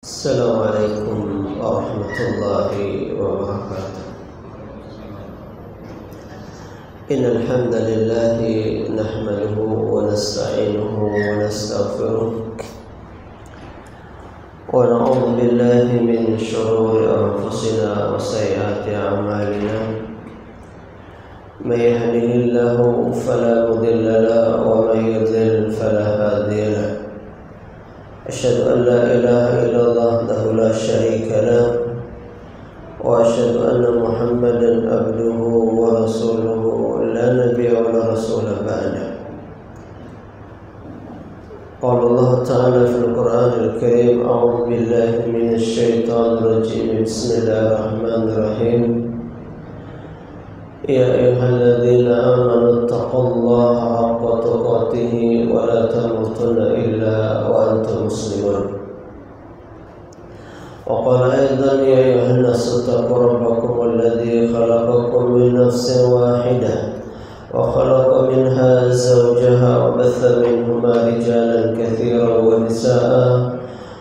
السلام عليكم ورحمة الله وبركاته. إن الحمد لله نحمده ونستعينه ونستغفره ونعوذ بالله من شرور أنفسنا وسيئات أعمالنا. من يهده الله فلا مضل له ومن يضلل فلا هادي له. أشهد أن لا إله إلا الله وحده لا شريك له وأشهد أن محمدا عبده ورسوله لا نبي ولا رسول بعده. قال الله تعالى في القرآن الكريم: أعوذ بالله من الشيطان الرجيم. بسم الله الرحمن الرحيم. يا أيها الذين آمنوا اتقوا الله حق تقاته ولا تموتن إلا وأنتم مسلمون. وقال أيضا: يا أيها الناس اتقوا ربكم الذي خلقكم من نفس واحدة وخلق منها زوجها وبث منهما رجالا كثيرا ونساء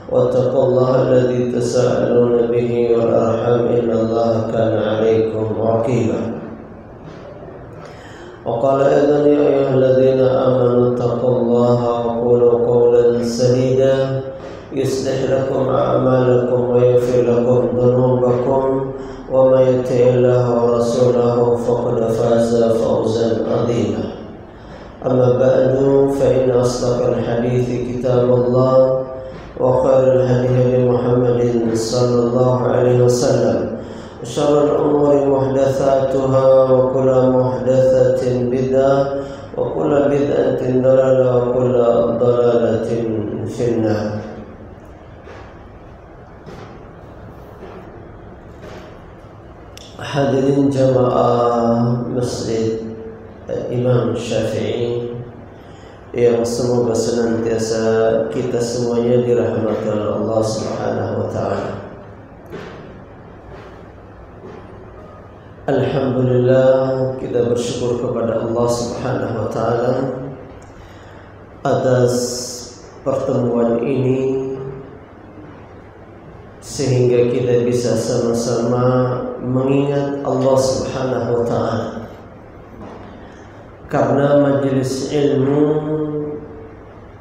واتقوا الله الذي تساءلون به والأرحام إن الله كان عليكم رقيبا. وقال أيضا: يا أيها الذين آمنوا اتقوا الله وقولوا قولا سديدا يصلح لكم أعمالكم ويغفر لكم ذنوبكم ومن يطع الله ورسوله فقد فاز فوزا عظيما. أما بعد فإن أصدق الحديث كتاب الله وخير الهدي محمد صلى الله عليه وسلم وشر الأمور محدثاتها وكل محدثة بدعة وكل بدعة ضلالة وكل ضلالة في النار. Hadirin jamaah Masjid Imam Syafi'i yang semoga senantiasa kita semuanya dirahmati oleh Allah Subhanahu wa taala. Alhamdulillah, kita bersyukur kepada Allah Subhanahu wa taala atas pertemuan ini sehingga kita bisa sama-sama mengingat Allah Subhanahu wa taala. Karena majelis ilmu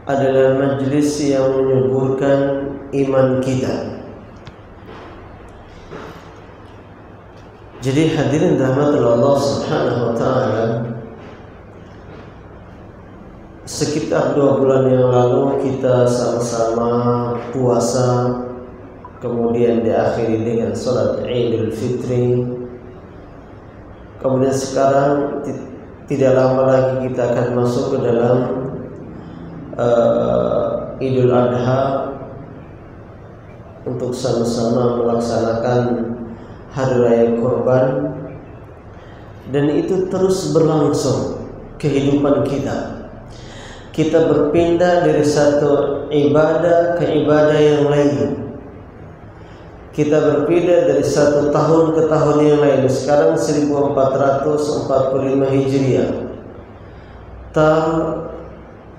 adalah majelis yang menyuburkan iman kita. Jadi hadirin rahmatul Allah Subhanahu wa taala, sekitar 2 bulan yang lalu kita sama-sama puasa, kemudian diakhiri dengan salat Idul Fitri. Kemudian sekarang tidak lama lagi kita akan masuk ke dalam Idul Adha untuk sama-sama melaksanakan Hari Raya Kurban, dan itu terus berlangsung kehidupan kita. Kita berpindah dari satu ibadah ke ibadah yang lain. Kita berpindah dari satu tahun ke tahun yang lain. Sekarang 1445 Hijriah.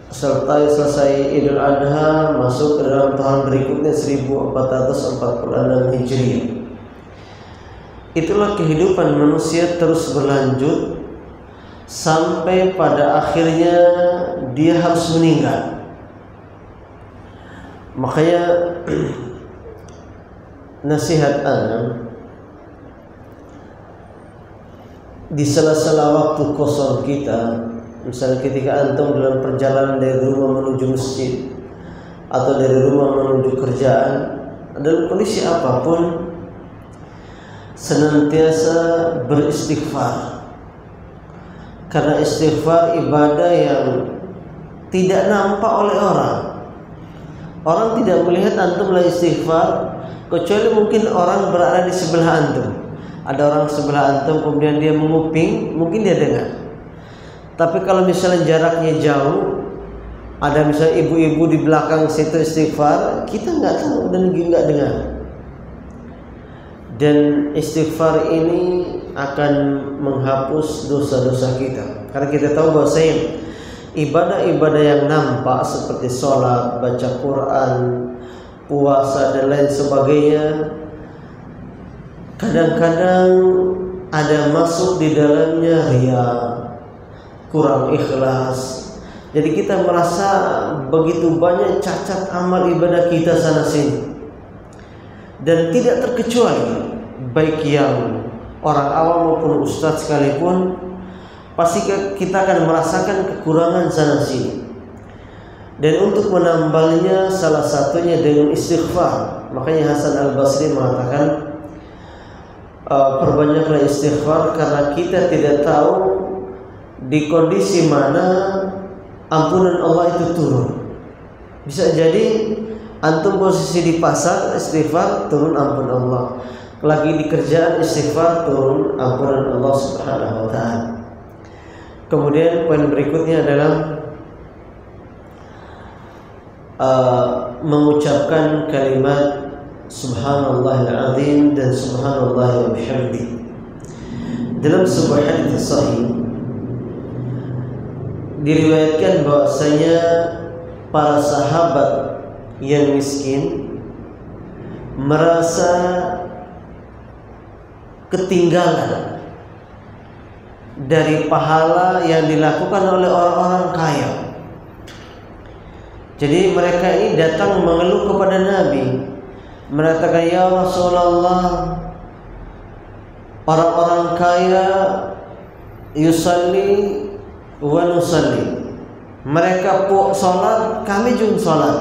Selesai Idul Adha, masuk ke dalam tahun berikutnya 1446 Hijriah. Itulah kehidupan manusia terus berlanjut sampai pada akhirnya dia harus meninggal. Makanya nasihat ana di sela-sela waktu kosong kita, misalnya ketika antum dalam perjalanan dari rumah menuju masjid atau dari rumah menuju kerjaan, dalam kondisi apapun, senantiasa beristighfar. Karena istighfar ibadah yang tidak nampak oleh orang. Orang tidak melihat antum lagi istighfar, kecuali mungkin orang berada di sebelah antum. Ada orang sebelah antum, kemudian dia menguping, mungkin dia dengar. Tapi kalau misalnya jaraknya jauh, ada misalnya ibu-ibu di belakang situ istighfar, kita nggak tahu dan nggak dengar. Dan istighfar ini akan menghapus dosa-dosa kita. Karena kita tahu bahwasanya ibadah-ibadah yang nampak seperti sholat, baca Quran, puasa dan lain sebagainya, kadang-kadang ada masuk di dalamnya riya, kurang ikhlas. Jadi kita merasa begitu banyak cacat amal ibadah kita sana sini. Dan tidak terkecuali baik yang orang awam maupun ustadz sekalipun, pasti kita akan merasakan kekurangan sana sini. Dan untuk menambalnya salah satunya dengan istighfar. Makanya Hasan Al-Basri mengatakan, perbanyaklah istighfar karena kita tidak tahu di kondisi mana ampunan Allah itu turun. Bisa jadi antum posisi di pasar istighfar, turun ampun Allah. Lagi di kerjaan istighfar, turun ampunan Allah Subhanahu wa taala. Kemudian poin berikutnya adalah mengucapkan kalimat Subhanallahil azim dan Subhanallah wa bihamdi. Dalam sebuah hadis sahih diriwayatkan bahwasanya para sahabat yang miskin merasa ketinggalan dari pahala yang dilakukan oleh orang-orang kaya. Jadi mereka ini datang mengeluh kepada Nabi, mengatakan, ya Rasulullah, orang-orang kaya yusalli wa nusalli, mereka salat, kami juga salat.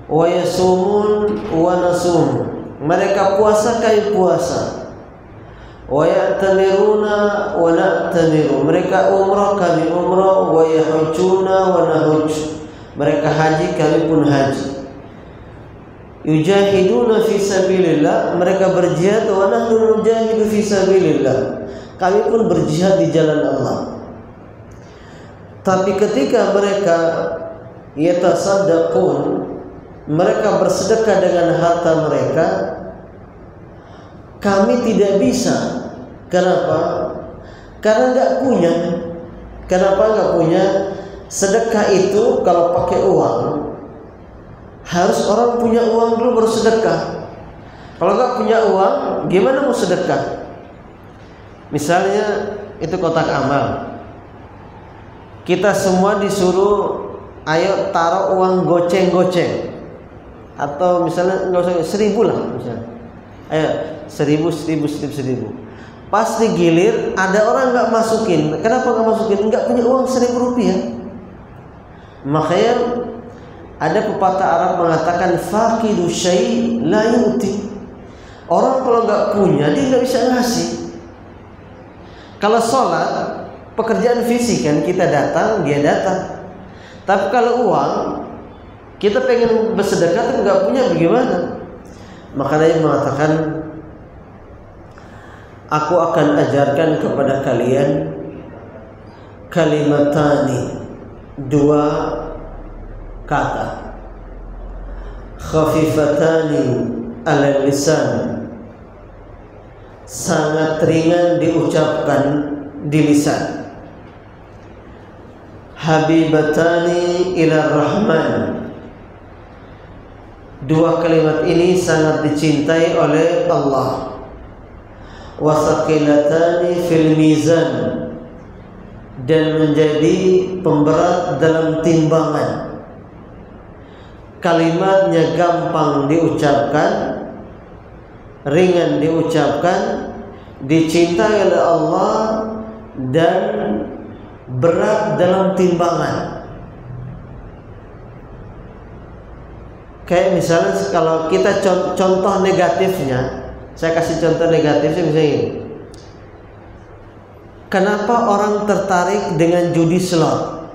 Wa yasumun wa nasum, mereka puasa, kami puasa. Wa ya'tamiruna wa na'tamiru, mereka umrah, kami umrah. Wa yahujuna wa nahuj, mereka haji, kami pun haji. Yujahiduna fi sabilillah, mereka berjihad. Wa nahnu nujahidu fi sabilillah, kami pun berjihad di jalan Allah. Tapi ketika mereka yatasaddaqun, mereka bersedekah dengan harta mereka, kami tidak bisa. Kenapa? Karena nggak punya. Kenapa nggak punya? Sedekah itu kalau pakai uang, harus orang punya uang dulu baru sedekah. Kalau nggak punya uang, gimana mau sedekah? Misalnya itu kotak amal, kita semua disuruh ayo taruh uang goceng-goceng, atau misalnya nggak usah 1.000 lah misalnya, ayo 1.000. Pas digilir ada orang nggak masukin. Kenapa nggak masukin? Nggak punya uang 1.000 rupiah. Makanya ada pepatah Arab mengatakan faqidu syai' la yu'ti. Orang kalau nggak punya dia nggak bisa ngasih. Kalau sholat pekerjaan fisik kan, kita datang dia datang. Tapi kalau uang, kita pengen bersedekah tapi nggak punya, bagaimana? Makanya dia mengatakan, aku akan ajarkan kepada kalian kalimatani, 2 kata, khafifatani ala lisan, sangat ringan diucapkan di lisan, habibatani ila rahman, 2 kalimat ini sangat dicintai oleh Allah, wasaqilatani fil mizan, dan menjadi pemberat dalam timbangan. Kalimatnya gampang diucapkan, ringan diucapkan, dicintai oleh Allah, dan berat dalam timbangan. Kayak misalnya kalau kita contoh negatifnya, saya kasih contoh negatifnya misalnya ini. Kenapa orang tertarik dengan judi slot?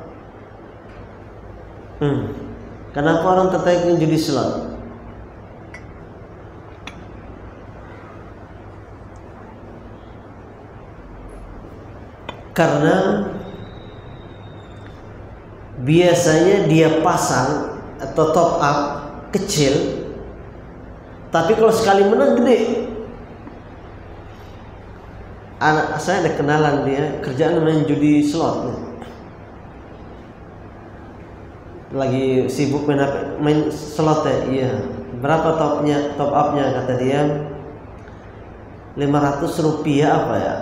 Kenapa orang tertarik dengan judi slot? Karena biasanya dia pasang atau top up kecil, tapi kalau sekali menang gede. Anak saya ada kenalan, dia kerjaan main judi slot. lagi sibuk main slot ya. Iya. Berapa top upnya? Kata dia 500 rupiah apa ya?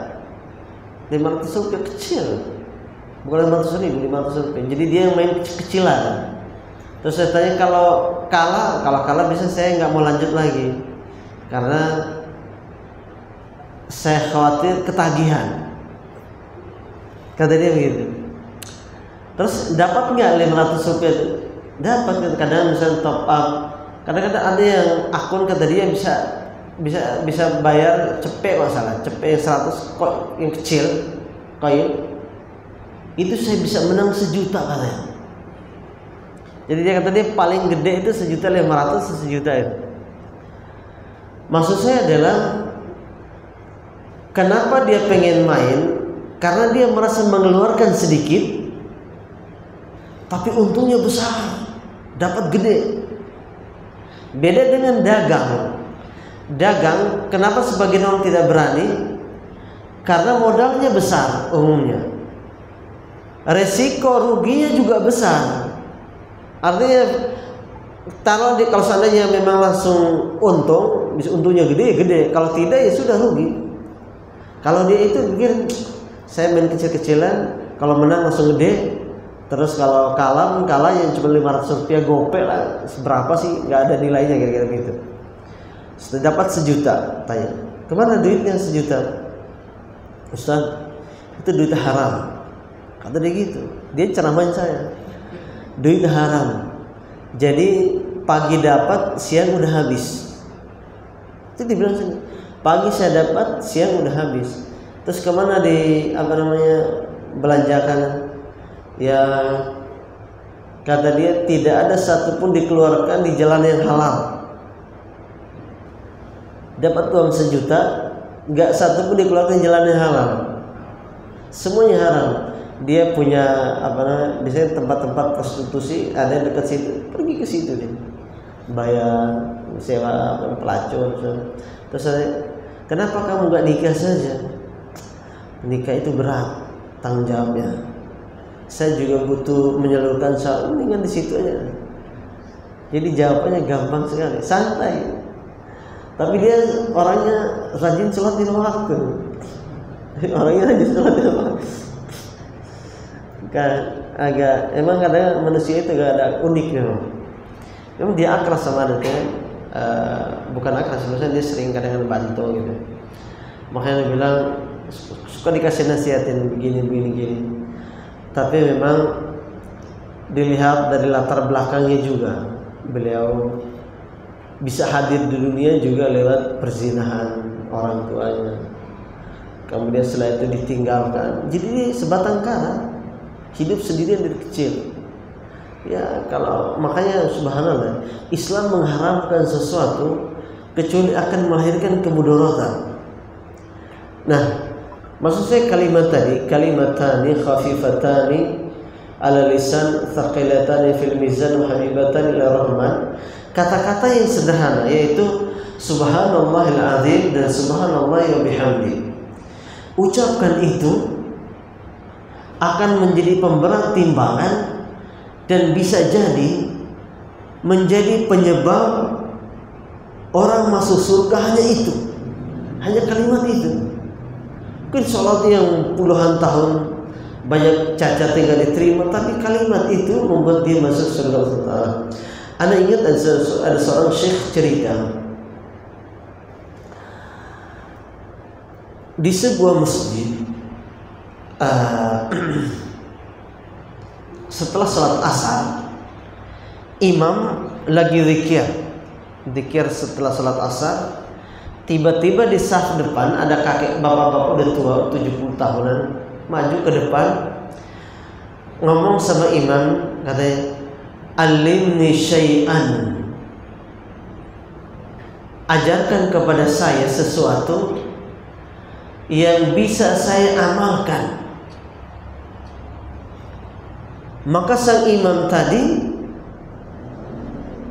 500 rupiah kecil. Bukan 500 rupiah. Jadi dia yang main kecilan. Terus saya tanya kalau kalah bisa, saya nggak mau lanjut lagi karena saya khawatir ketagihan. Kata dia begitu. Terus dapat nggak 500 rupiah? Dapat. Kadang misalnya top up. Kadang-kadang ada yang akun kata dia bisa bayar cepet masalah. Cepet 100 kok yang kecil koin. Itu saya bisa menang 1 juta katanya. Jadi dia kata dia paling gede itu 1.500.000, 1 juta itu. Maksud saya adalah kenapa dia pengen main? Karena dia merasa mengeluarkan sedikit, tapi untungnya besar, dapat gede. Beda dengan dagang. Dagang, kenapa sebagian orang tidak berani? Karena modalnya besar umumnya. Resiko ruginya juga besar. Artinya kalau seandainya memang langsung untung, bisa untungnya gede. Kalau tidak ya sudah rugi. Kalau dia itu pikir saya main kecil-kecilan, kalau menang langsung gede. Terus kalau kalah yang cuma 500 rupiah gope lah, seberapa sih, nggak ada nilainya kira-kira gitu. Setelah dapat 1 juta, tanya kemana duitnya 1 juta? Ustaz, itu duit haram. Kata dia gitu. Dia ceramahin saya, duit haram. Jadi pagi dapat, siang udah habis. Itu dibilang sini, pagi saya dapat, siang udah habis. Terus kemana belanjakan? Ya kata dia tidak ada satupun dikeluarkan di jalan yang halal. Dapat uang 1 juta, nggak satupun dikeluarkan di jalan yang halal. Semuanya haram. Dia punya biasanya tempat-tempat prostitusi ada dekat situ, pergi ke situ dia, bayar sewa pelacur. Terus kenapa kamu nggak nikah saja? Nikah itu berat tanggung jawabnya. Saya juga butuh menyalurkan soal, mendingan di situ aja. Jadi jawabannya gampang sekali, santai. Tapi dia orangnya rajin sholat di waktu. Emang kadang manusia itu gak ada uniknya. Memang dia akrab sama adiknya, bukan akrab, sebenarnya dia sering kadang bantu gitu. Makanya dia bilang suka dikasih nasihatin begini. Tapi memang dilihat dari latar belakangnya juga, beliau bisa hadir di dunia juga lewat perzinahan orang tuanya. Kemudian setelah itu ditinggalkan. Jadi sebatang kara, hidup sendirian dari kecil. Ya kalau makanya subhanallah, Islam mengharamkan sesuatu kecuali akan melahirkan kemudorotan. Nah, maksud saya kalimatani khafifatani ala lisan thaqilatani fil mizan wa habibatani ila rahman. Kata-kata yang sederhana yaitu subhanallahil azim dan subhanallahi wa bihamdi. Ucapkan itu akan menjadi pemberat timbangan dan bisa jadi menjadi penyebab orang masuk surga hanya kalimat itu. Mungkin sholat yang puluhan tahun banyak cacat tinggal diterima, tapi kalimat itu membuat dia masuk surga Allah. Anda ingat ada seorang syekh cerita di sebuah masjid setelah sholat asar, imam lagi zikir setelah sholat asar. Tiba-tiba di saf depan ada kakek bapak-bapak udah tua 70 tahunan maju ke depan ngomong sama imam, katanya alimni syai'an, ajarkan kepada saya sesuatu yang bisa saya amalkan. Maka sang imam tadi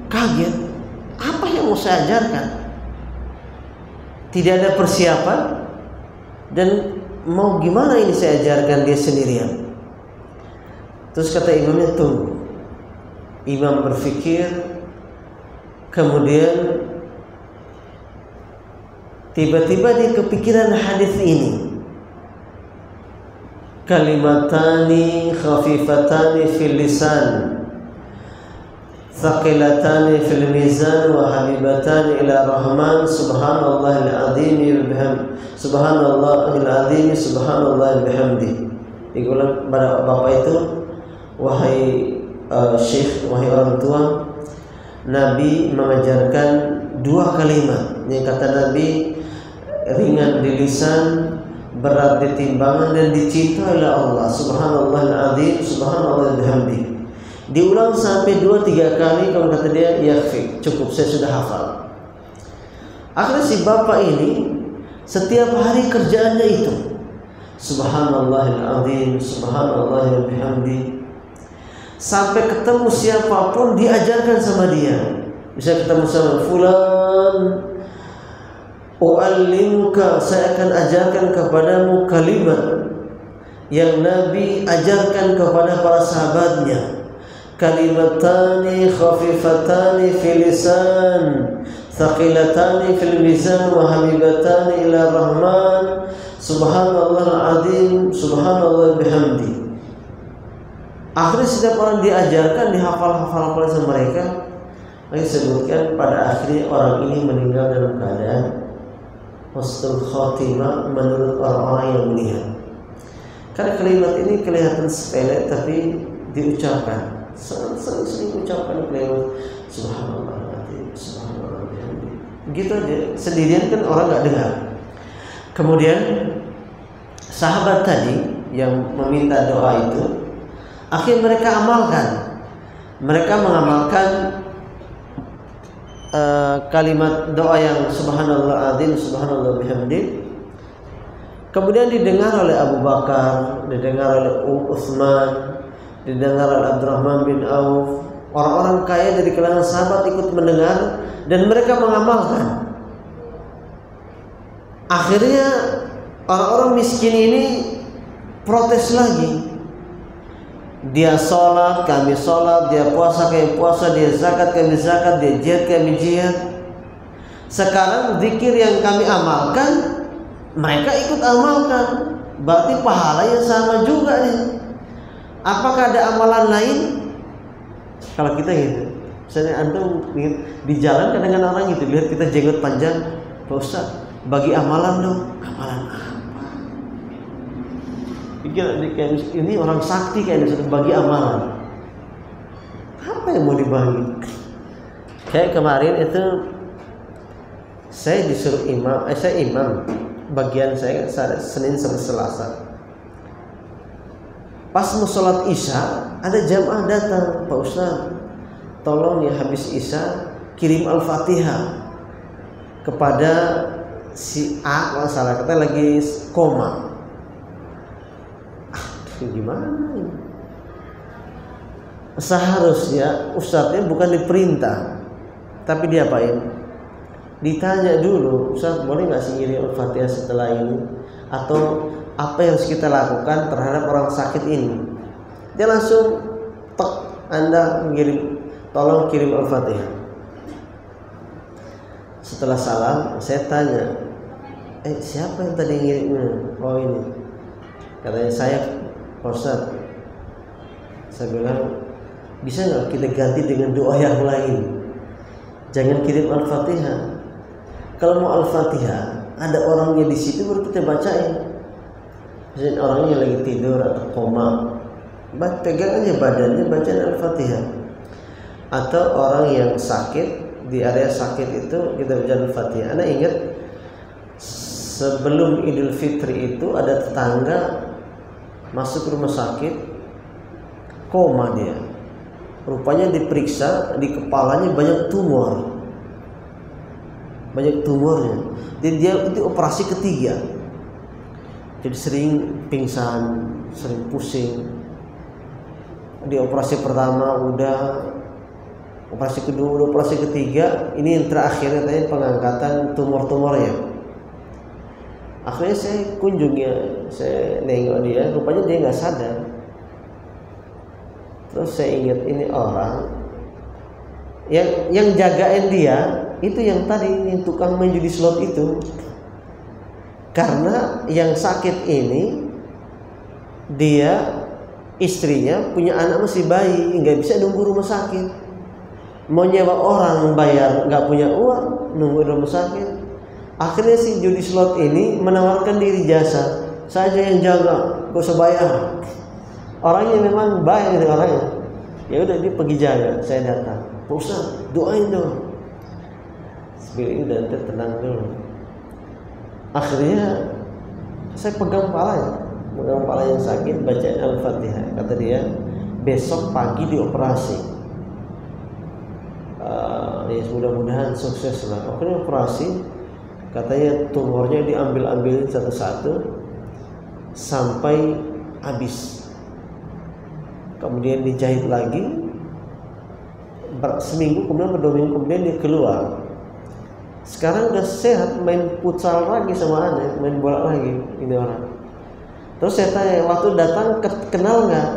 kaget, apa yang mau saya ajarkan? Tidak ada persiapan dan mau gimana ini saya ajarkan dia sendirian. Terus kata imamnya, tunggu, imam berfikir, kemudian tiba-tiba dia kepikiran hadis ini, kalimatani khafifatani fil lisan thaqilatani fil mizan wa habibatani ila rahman subhanallahil azim subhanallahil azim subhanallahil bihamdi. Digulang pada bapak itu, wahai syekh, wahai orang tua, Nabi mengajarkan dua kalimat yang kata Nabi ringan di lisan, berat di timbangan, dan dicintai oleh Allah. Subhanallahil azim subhanallahil bihamdi. Diulang sampai 2-3 kali. Kalau kata dia, yakfi, cukup, saya sudah hafal. Akhirnya si bapak ini setiap hari kerjaannya itu, subhanallahil azim subhanallahil bihamdi. Sampai ketemu siapapun diajarkan sama dia. Bisa ketemu sama fulan, u'allimuka, saya akan ajarkan kepadamu kalimat yang Nabi ajarkan kepada para sahabatnya. Kalimatani khafifatani fil lisan thaqilatani fil mizan wa habibatani ila rahman subhanallahil azim subhanallah bihamdi. Akhirnya setiap orang diajarkan, dihafal-hafal sama mereka. Lagi sebutkan pada akhirnya orang ini meninggal dalam keadaan husnul khotimah menurut orang-orang yang melihat. Karena kalimat ini kelihatan sepele tapi diucapkan. Sering ucapkan kalimat subhanallah, subhanallah, gitu aja. Sendirian kan orang nggak dengar. Kemudian sahabat tadi yang meminta doa itu, akhirnya mereka amalkan. Mereka mengamalkan kalimat doa yang subhanallah azim subhanallah bihamdi. Kemudian didengar oleh Abu Bakar, didengar oleh Utsman, didengar oleh Abdurrahman bin Auf. Orang-orang kaya dari kalangan sahabat ikut mendengar dan mereka mengamalkan. Akhirnya orang-orang miskin ini protes lagi. Dia sholat, kami sholat, dia puasa, kami puasa, dia zakat, kami zakat, dia jihad, kami jihad. Sekarang zikir yang kami amalkan, mereka ikut amalkan. Berarti pahalanya sama juga nih. Apakah ada amalan lain? Kalau kita gitu, misalnya antum di jalan kadang-kadang orang gitu, lihat kita jenggot panjang, Pak Ustaz, bagi amalan dong. Amalan apa? Pikir ini orang sakti kayaknya sudah bagi amalan. Apa yang mau dibagi? Kayak kemarin itu saya disuruh imam, saya imam, bagian saya Senin sampai Selasa. Pas mau sholat Isya, ada jamaah datang, Pak Ustaz, tolong ya habis Isya kirim Al-Fatihah kepada si A, kalau salah kata lagi koma. Gimana ini? Seharusnya ustadznya bukan diperintah, tapi diapain? Ditanya dulu, Ustaz boleh nggak sih ngirim Al-Fatihah setelah ini? Atau apa yang harus kita lakukan terhadap orang sakit ini? Dia langsung tek, Anda mengirim, tolong kirim Al-Fatihah. Setelah salam saya tanya, siapa yang tadi ngirimnya? Oh ini, katanya saya, Pak Ustaz. Saya bilang, bisa nggak kita ganti dengan doa yang lain? Jangan kirim Al-Fatihah. Kalau mau Al-Fatihah, ada orangnya di situ baru kita bacain. Misalnya orangnya lagi tidur atau koma, pegang aja badannya, bacain Al-Fatihah. Atau orang yang sakit, di area sakit itu kita baca Al-Fatihah. Anda ingat sebelum Idul Fitri itu ada tetangga masuk rumah sakit, koma dia. Rupanya diperiksa, di kepalanya banyak tumor. Banyak tumornya. Dan dia itu operasi ketiga. Jadi sering pingsan, sering pusing. Di operasi pertama udah, operasi kedua udah, operasi ketiga, ini yang terakhir katanya pengangkatan tumor-tumornya. Akhirnya saya kunjungi, saya nengok dia, rupanya dia nggak sadar. Terus saya ingat ini orang Yang jagain dia itu yang tadi yang tukang main judi slot itu. Karena yang sakit ini dia istrinya punya anak masih bayi, nggak bisa nunggu rumah sakit. Mau nyewa orang bayar nggak punya uang, nunggu rumah sakit. Akhirnya si judi slot ini menawarkan diri jasa, saya yang jaga, gak usah bayar. Orangnya memang baik gitu orangnya. Ya udah dia pergi jaga, saya datang. Pak Ustaz, doain dong. Sebelum udah tenang dulu. Akhirnya saya pegang kepala yang sakit, baca Al-Fatihah. Kata dia, besok pagi dioperasi. Ya mudah-mudahan sukses lah. Akhirnya operasi, katanya tumornya diambil-ambilin satu-satu sampai habis. Kemudian dijahit lagi. Seminggu kemudian, 2 minggu kemudian dia keluar. Sekarang udah sehat, main futsal lagi sama anak, main bola lagi ini orang. Terus saya tanya, waktu datang kenal nggak?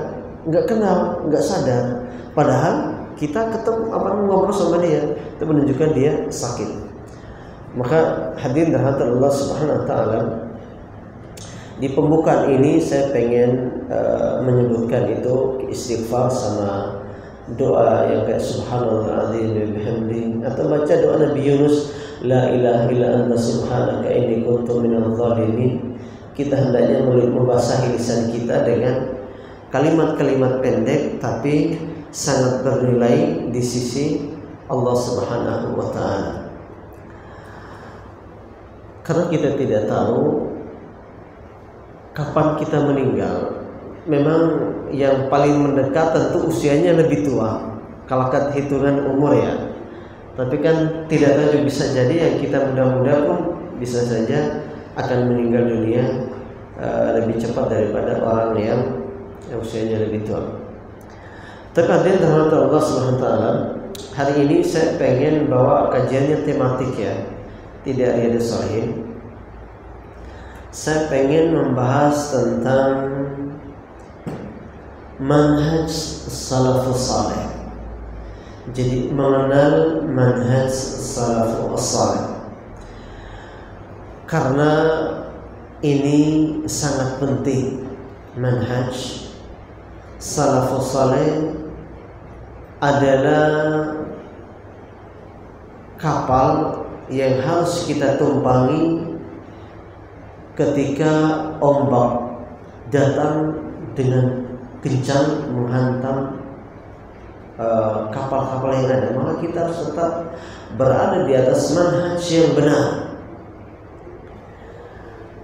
Nggak kenal, nggak sadar. Padahal kita ketemu ngobrol sama dia, itu menunjukkan dia sakit. Maka hadirin dirahmati Allah Subhanahu Wa Taala, di pembukaan ini saya pengen menyebutkan itu istighfar sama doa yang kayak subhanallah azim wa bihamdi, atau baca doa Nabi Yunus, la ilaha illa anta subhanaka inni kuntu minadh dhalimin. Kita hendaknya membasahi lisan kita dengan kalimat-kalimat pendek tapi sangat bernilai di sisi Allah Subhanahu wa taala. Karena kita tidak tahu kapan kita meninggal. Memang yang paling mendekat tentu usianya lebih tua, kalau kata hitungan umur ya. Tapi kan tidak tahu, bisa jadi yang kita muda-muda pun bisa saja akan meninggal dunia lebih cepat daripada orang yang usianya lebih tua. Tapi hadirin dirahmati Allah Subhanahu wa taala, hari ini saya pengen bawa kajiannya tematik ya, tidak riyadhus shalihin. Saya pengen membahas tentang manhaj salafus saleh. Jadi mengenal manhaj salafus saleh, karena ini sangat penting. Manhaj salafus saleh adalah kapal yang harus kita tumpangi ketika ombak datang dengan kencang menghantam kapal-kapal yang ada. Maka kita harus tetap berada di atas manhaj yang benar.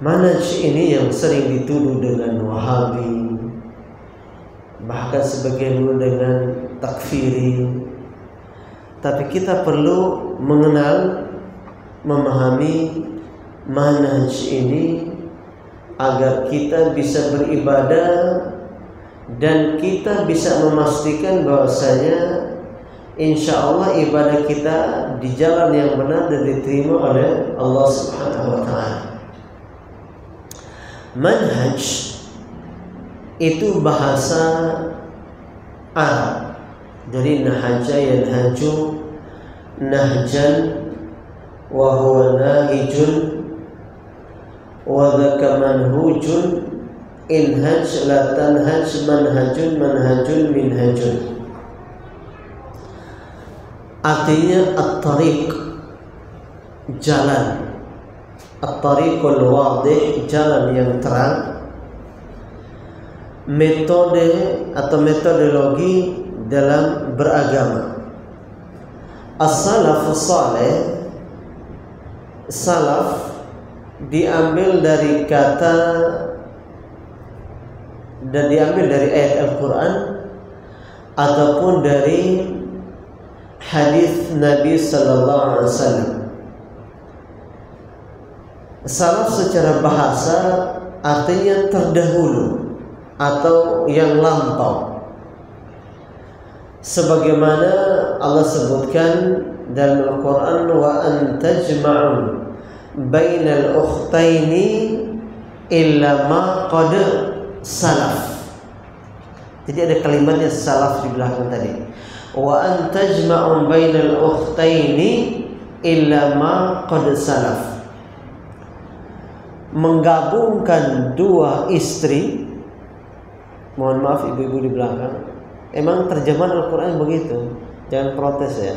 Manhaj ini yang sering dituduh dengan Wahabi, bahkan sebagian dengan takfiri. Tapi kita perlu mengenal, memahami manhaj ini agar kita bisa beribadah dan kita bisa memastikan bahwasanya insya Allah ibadah kita di jalan yang benar dan diterima oleh Allah Subhanahu wa taala. Manhaj itu bahasa Arab, dari nahaja yanhaju, nahjan wa huwa nahijun wa dzaka manhujun, inhaj la tanhaj manhajun manhajun minhajun. Artinya at-tariq, jalan, at-tariqul wadih, jalan yang terang. Metode atau metodologi dalam beragama. As-salafus saleh, salaf diambil dari kata dan diambil dari ayat Al-Quran ataupun dari hadis Nabi Sallallahu Alaihi Wasallam. Salaf secara bahasa artinya terdahulu atau yang lampau, sebagaimana Allah sebutkan dalam Al-Quran, wa an tajma'u bainal ukhtaini illa ma qad salaf. Jadi ada kalimatnya salaf di belakang tadi. Wa an tajma'u bainal ukhtaini illa ma qad salaf. Menggabungkan dua istri. Mohon maaf ibu-ibu di belakang. Emang terjemahan Al-Qur'an begitu. Jangan protes ya.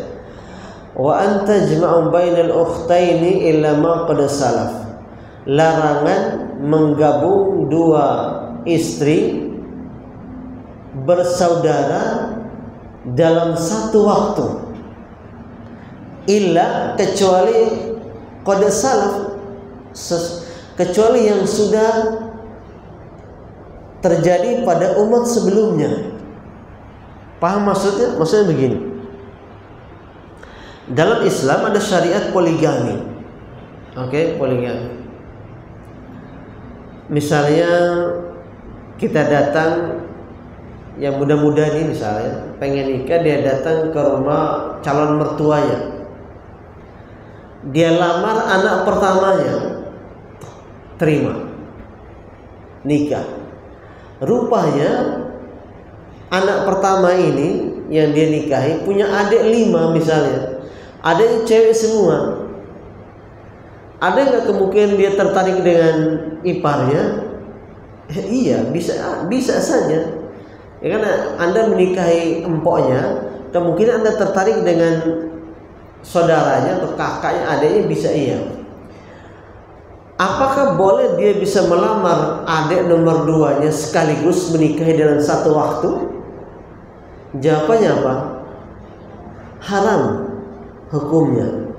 Wa an tajma'u bainal ukhtaini illa ma qad salaf. Larangan menggabung dua istri bersaudara dalam satu waktu, illa kecuali qad salaf, kecuali yang sudah terjadi pada umat sebelumnya. Paham maksudnya? Maksudnya begini, dalam Islam ada syariat poligami. Oke, poligami. Misalnya kita datang, yang muda-muda ini misalnya pengen nikah, dia datang ke rumah calon mertuanya, dia lamar anak pertamanya, terima nikah. Rupanya anak pertama ini yang dia nikahi punya adik 5 misalnya, adiknya cewek semua. Ada nggak kemungkinan dia tertarik dengan iparnya? Iya, bisa saja. Ya kan, Anda menikahi empoknya, kemungkinan Anda tertarik dengan saudaranya atau kakaknya, adiknya, bisa iya. Apakah boleh dia bisa melamar adik nomor 2-nya sekaligus menikahi dalam satu waktu? Jawabannya apa? Haram hukumnya.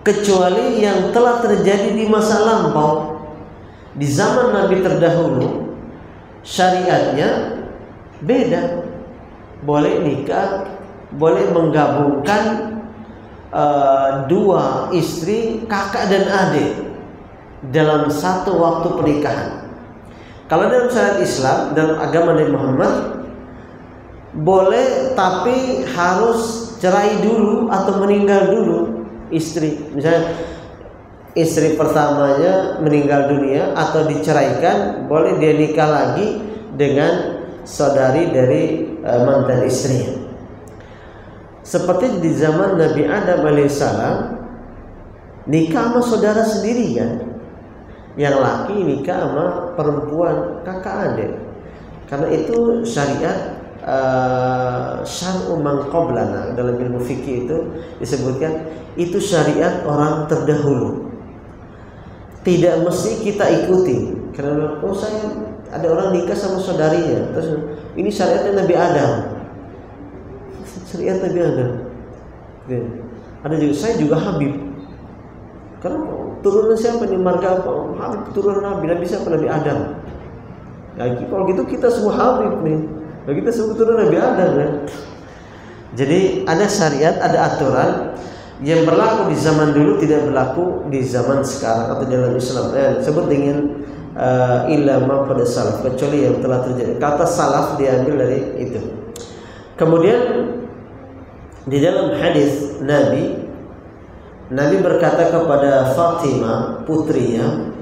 Kecuali yang telah terjadi di masa lampau. Di zaman Nabi terdahulu syariatnya beda. Boleh nikah, boleh menggabungkan dua istri, kakak dan adik dalam satu waktu pernikahan. Kalau dalam syariat Islam, dalam agama Nabi Muhammad, boleh, tapi harus cerai dulu atau meninggal dulu istri. Misalnya istri pertamanya meninggal dunia atau diceraikan, boleh dia nikah lagi dengan saudari dari mantan istrinya. Seperti di zaman Nabi Adam alaihissalam, nikah sama saudara sendiri kan, yang laki nikah sama perempuan kakak adik, karena itu syariat syar'u man qablana. Dalam ilmu fikih itu disebutkan itu syariat orang terdahulu, tidak mesti kita ikuti. Karena saya ada orang nikah sama saudarinya, terus ini syariatnya Nabi Adam, syariat Nabi Adam. Ada juga, saya juga Habib, karena turunan siapa nih, marga apa? Habib, turunan Nabi siapa? Nabi Adam. Ya, kalau gitu kita semua Habib nih. Kita semua turunan Nabi Adam kan. Jadi ada syariat, ada aturan yang berlaku di zaman dulu tidak berlaku di zaman sekarang atau dalam Islam. Disebut dengan ilama pada salaf, kecuali yang telah terjadi. Kata salaf diambil dari itu. Kemudian di dalam hadis Nabi berkata kepada Fatimah putrinya,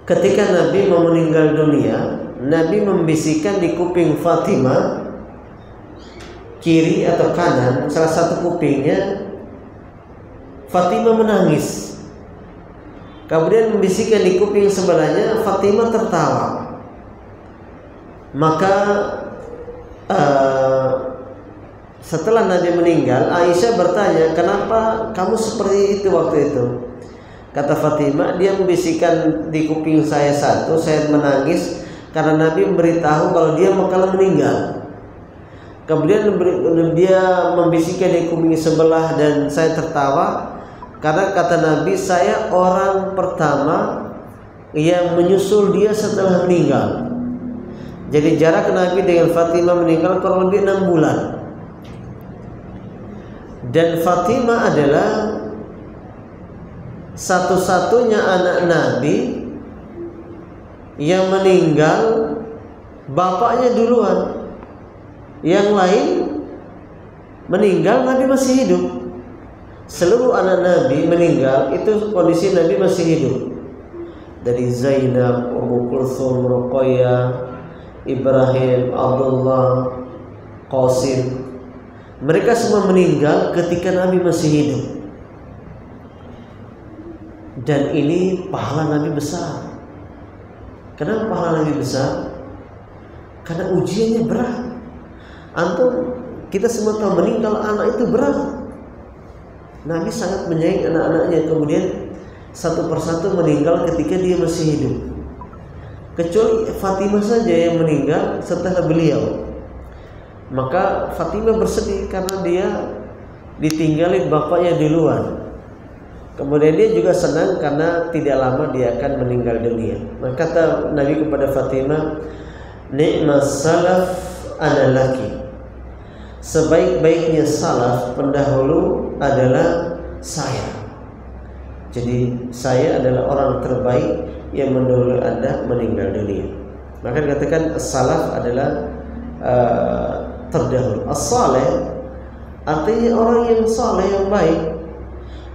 ketika Nabi mau meninggal dunia, Nabi membisikkan di kuping Fatimah, kiri atau kanan, salah satu kupingnya. Fatimah menangis. Kemudian membisikkan di kuping sebelahnya, Fatimah tertawa. Maka setelah Nabi meninggal, Aisyah bertanya, kenapa kamu seperti itu waktu itu? Kata Fatimah, dia membisikkan di kuping saya satu, saya menangis karena Nabi memberitahu kalau dia bakal meninggal. Kemudian dia membisikkan di kuping sebelah dan saya tertawa karena kata Nabi, saya orang pertama yang menyusul dia setelah meninggal. Jadi jarak Nabi dengan Fatimah meninggal kurang lebih 6 bulan. Dan Fatimah adalah satu-satunya anak Nabi yang meninggal bapaknya duluan. Yang lain meninggal Nabi masih hidup. Seluruh anak Nabi meninggal itu kondisi Nabi masih hidup. Dari Zainab, Ummu Kulthum, Ruqayyah, Ibrahim, Abdullah, Qasim. Mereka semua meninggal ketika Nabi masih hidup. Dan ini pahala Nabi besar. Kenapa pahala Nabi besar? Karena ujiannya berat. Antum, kita semua tahu meninggal anak itu berat. Nabi sangat menyayangi anak-anaknya, kemudian satu persatu meninggal ketika dia masih hidup. Kecuali Fatimah saja yang meninggal setelah beliau. Maka Fatimah bersedih karena dia ditinggalin bapaknya di luar. Kemudian dia juga senang karena tidak lama dia akan meninggal dunia. Maka kata Nabi kepada Fatimah, "Ni'mas salaf ana laki." Sebaik-baiknya salaf pendahulu adalah saya. Jadi saya adalah orang terbaik yang mendahului Anda meninggal dunia. Maka dikatakan salaf adalah terdahulu. As-saleh artinya orang yang saleh, yang baik.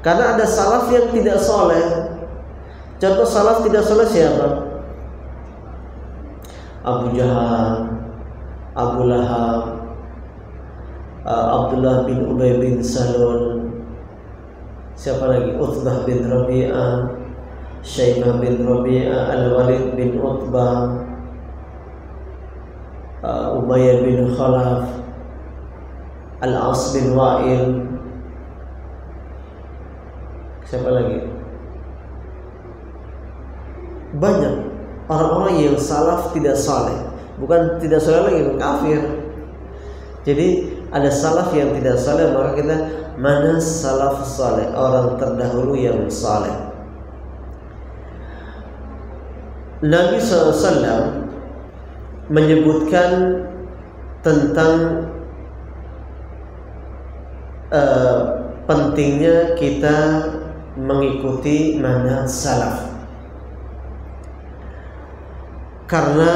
Karena ada salaf yang tidak soleh. Contoh salaf tidak soleh siapa? Abu Jahal, Abu Lahab, Abdullah bin Ubay bin Salul. Siapa lagi? Utbah bin Rabi'ah, Syaibah bin Rabi'ah, Al-Walid bin Utbah, Umayyah bin Khalaf, Al-As bin Wa'il. Siapa lagi? Banyak orang-orang yang salaf tidak saleh. Bukan tidak saleh lagi, kafir. Jadi ada salaf yang tidak saleh, maka kita mana salaf saleh, orang terdahulu yang saleh. Nabi SAW menyebutkan tentang pentingnya kita mengikuti manhaj salaf, karena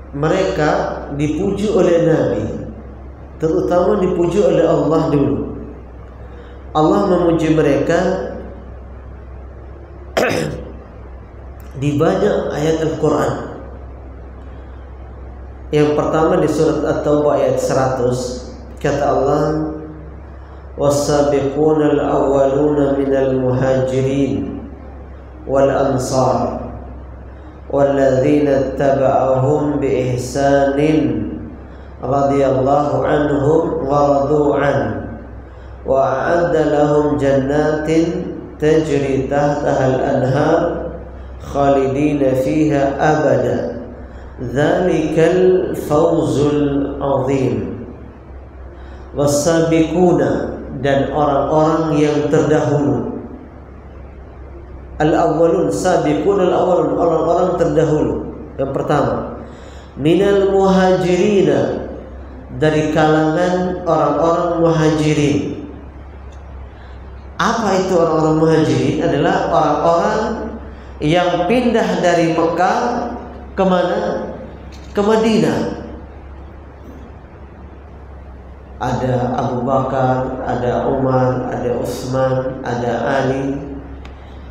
mereka dipuji oleh Nabi, terutama dipuji oleh Allah dulu. Allah memuji mereka di banyak ayat Al-Quran. Yang pertama di surat At-Taubah ayat 100, kata Allah, وَالسَّابِقُونَ الْأَوَّلُونَ مِنَ الْمُهَاجِرِينَ وَالْأَنصَارِ وَالَّذِينَ اتَّبَعُوهُمْ بِإِحْسَانٍ رَضِيَ اللَّهُ عَنْهُمْ وَرَضُوا عَنْهُ وَأَعَدَّ لَهُمْ جَنَّاتٍ تَجْرِي تَحْتَهَا الْأَنْهَارُ خَالِدِينَ فِيهَا أَبَدًا ذَلِكَ الْفَوْزُ الْعَظِيمُ. وَالسَّابِقُونَ, dan orang-orang yang terdahulu. Al-awwalun, sabiqun al-awwalun, orang-orang terdahulu. Yang pertama, minal muhajirina, dari kalangan orang-orang muhajirin. Apa itu orang-orang muhajirin? Adalah orang-orang yang pindah dari Mekah ke mana? Ke Madinah. Ada Abu Bakar, ada Umar, ada Utsman, ada Ali.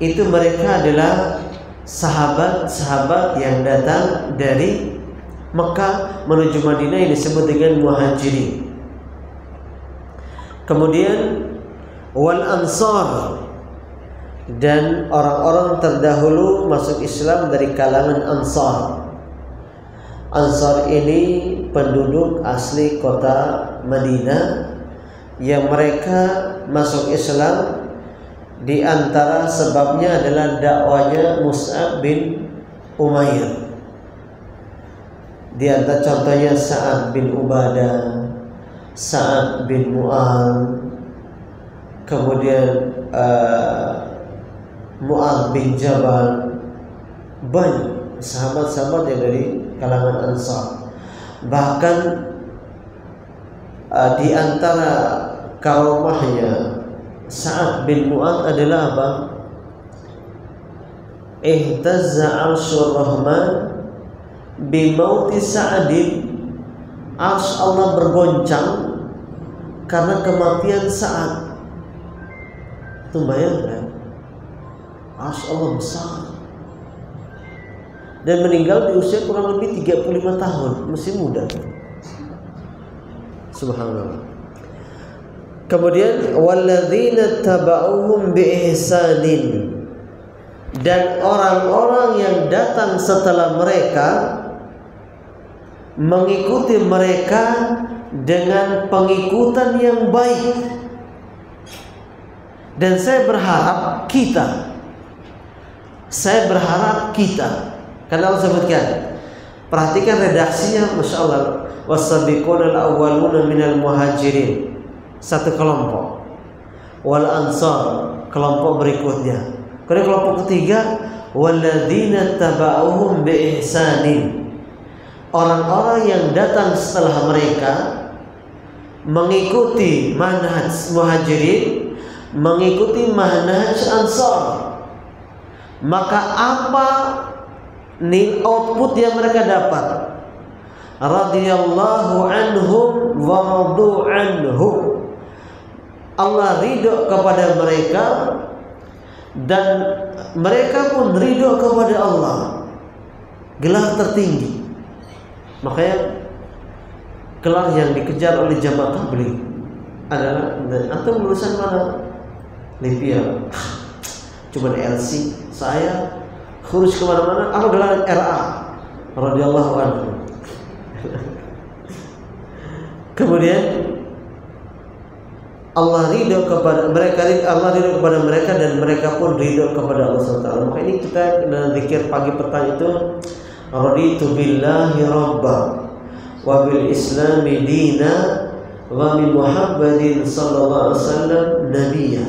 Itu mereka adalah sahabat-sahabat yang datang dari Mekah menuju Madinah, yang disebut dengan muhajirin. Kemudian wal ansar, dan orang-orang terdahulu masuk Islam dari kalangan Ansar. Ansar ini penduduk asli kota Madinah yang mereka masuk Islam. Di antara sebabnya adalah dakwanya Mus'ab bin Umair. Di antara contohnya Sa'ad bin Ubadah, Sa'ad bin Mu'adz, kemudian Mu'adz bin Jabal. Banyak sahabat-sahabat yang dari kalangan Ansar. Bahkan di antara kaumahnya Sa'ad bin Mu'adz adalah apa? Ihtazza 'arsyur Rahman bimauti Sa'adin. Arsy Allah bergoncang karena kematian Sa'ad. Itu bayangkan, arsy Allah besar. dan meninggal di usia kurang lebih 35 tahun, masih muda. Subhanallah. Kemudian walladzina tabauhum biihsanin, dan orang-orang yang datang setelah mereka mengikuti mereka dengan pengikutan yang baik. Dan saya berharap kita, karena Allah sebutkan, perhatikan redaksinya, masya Allah, wasabiqunal awwaluna minal muhajirin, satu kelompok, wal ansar, kelompok berikutnya, kemudian kelompok ketiga, walladzina tabauhum biihsanin, orang-orang yang datang setelah mereka mengikuti manhaj muhajirin, mengikuti manhaj ansar. Maka apa nih output yang mereka dapat? Radhiyallahu anhum wa radu anhu, Allah ridho kepada mereka dan mereka pun ridho kepada Allah. Gelar tertinggi. Makanya gelar yang dikejar oleh jamaah tabligh adalah, antum lulusan mana? Libya. Cuman LC, saya khurus kemana-mana, apa gelar RA? Radhiyallahu anhu. Kemudian Allah ridho kepada mereka, Allah ridho kepada mereka dan mereka pun ridho kepada Allah SWT. Maka ini kita dalam zikir pagi petang itu, raditu billahi rabba wa bil islami dina wa bi Muhammadin sallallahu alaihi wasallam nabiyya.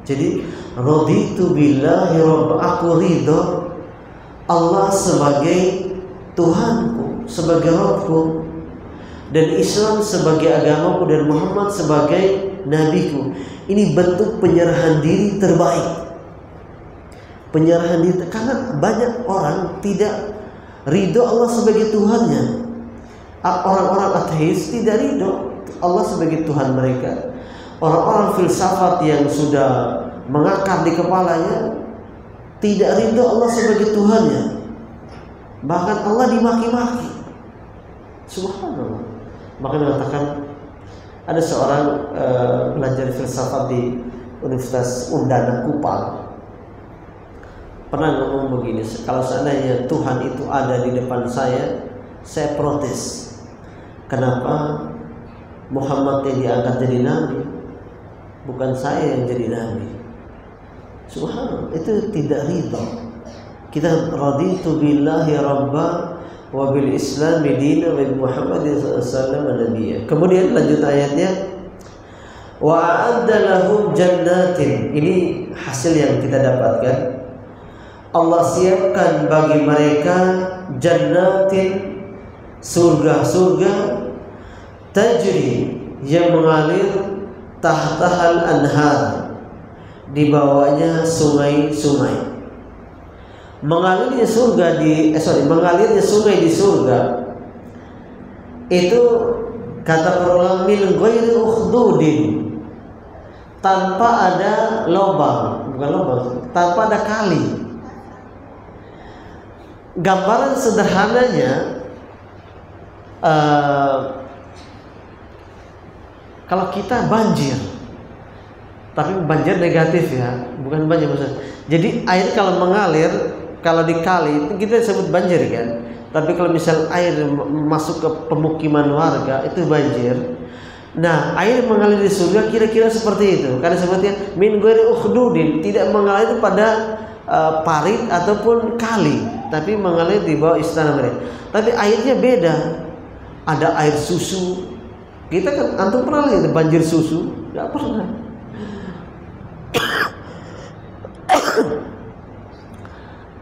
Jadi raditu billahi rabba, aku ridho Allah sebagai Tuhanku, sebagai Rabbku, dan Islam sebagai agamaku, dan Muhammad sebagai nabiku. Ini bentuk penyerahan diri terbaik. Penyerahan diri, karena banyak orang tidak ridho Allah sebagai Tuhannya. Orang-orang ateis tidak ridho Allah sebagai Tuhan mereka. Orang-orang filsafat yang sudah mengakar di kepalanya tidak ridho Allah sebagai Tuhannya. Bahkan Allah dimaki-maki. Subhanallah. Maka mengatakan, ada seorang pelajar filsafat di Universitas Undana Kupang pernah ngomong begini, kalau seandainya Tuhan itu ada di depan saya protes. Kenapa Muhammad yang diangkat jadi nabi, bukan saya yang jadi nabi? Subhanallah, itu tidak ridho. Kita raditu billahi rabba wa bil islami dina wa bi Muhammadin sallallahu alaihi wasallam nabiyya. Kemudian lanjut ayatnya, wa a'adda lahum jannatin. Ini hasil yang kita dapatkan. Allah siapkan bagi mereka jannatin, surga-surga, tajri, yang mengalir tahtahal anhar, di bawahnya sungai-sungai. Mengalirnya sungai di surga itu, kata para ulama, min ghairi ukhdudin, tanpa ada lubang, tanpa ada kali. Gambaran sederhananya, kalau kita banjir, tapi banjir negatif ya, bukan banjir maksudnya. Jadi air kalau mengalir, kalau di kali kita sebut banjir kan. Tapi kalau misal air masuk ke pemukiman warga itu banjir. Nah, air mengalir di surga kira-kira seperti itu. Karena sebutnya min ghairi ukhdudin, tidak mengalir pada parit ataupun kali, tapi mengalir di bawah istana mereka. Tapi airnya beda. Ada air susu. Kita kan, antum pernah lihat banjir susu? Enggak pernah.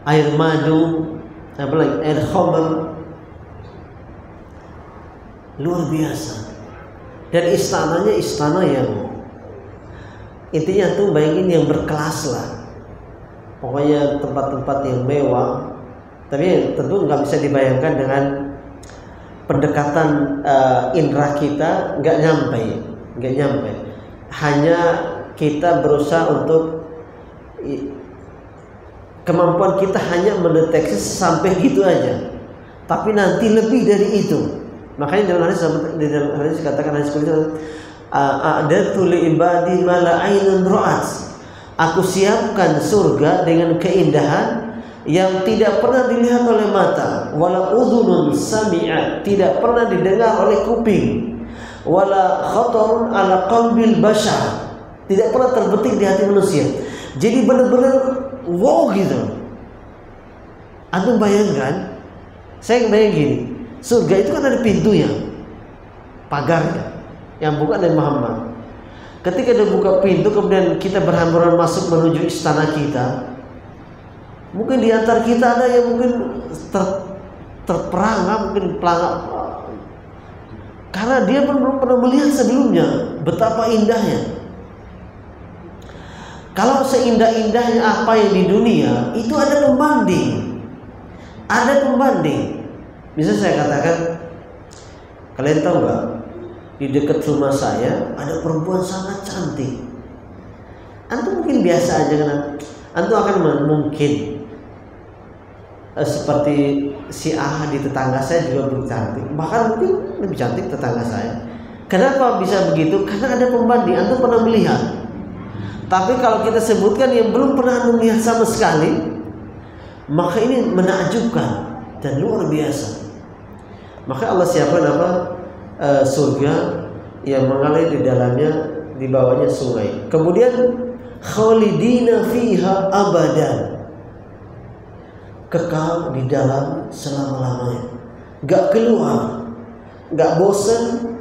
Air madu, apalagi air khamr, luar biasa. Dan istananya istana yang intinya tuh bayangin yang berkelas lah. Pokoknya tempat-tempat yang mewah. Tapi tentu nggak bisa dibayangkan dengan pendekatan indera kita, nggak nyampe. Hanya kita berusaha untuk Kemampuan kita hanya mendeteksi sampai gitu aja. Tapi nanti lebih dari itu. Makanya dalam hadis katakan hadis qudsi, a'dadtu li ibadi ma la ainun ra'at. Aku siapkan surga dengan keindahan yang tidak pernah dilihat oleh mata, wala udhunun sami'at, tidak pernah didengar oleh kuping, wala khatarun ala qalbil bashar, tidak pernah terbetik di hati manusia. Jadi benar-benar wow gitu. Antum bayangkan, saya bayang gini, surga itu kan ada pintunya, pagarnya, yang bukan dari Muhammad. Ketika dia buka pintu, kemudian kita berhamburan masuk menuju istana kita. Mungkin di antara kita ada yang mungkin terperangah, mungkin pelangak, karena dia pun belum pernah melihat sebelumnya betapa indahnya. Kalau seindah-indahnya apa yang di dunia, itu ada pembanding. Ada pembanding. Bisa saya katakan, kalian tahu nggak? Di dekat rumah saya ada perempuan sangat cantik. Antum mungkin biasa aja kan? Antum akan mungkin seperti si A di tetangga saya juga lebih cantik. Bahkan mungkin lebih cantik tetangga saya. Kenapa bisa begitu? Karena ada pembanding. Antum pernah melihat. Tapi kalau kita sebutkan yang belum pernah melihat sama sekali, maka ini menakjubkan dan luar biasa. Maka Allah siapkan apa? Surga yang mengalir di dalamnya, di bawahnya sungai. Kemudian khalidina fiha abadan, kekal di dalam selama-lamanya, gak keluar, gak bosan,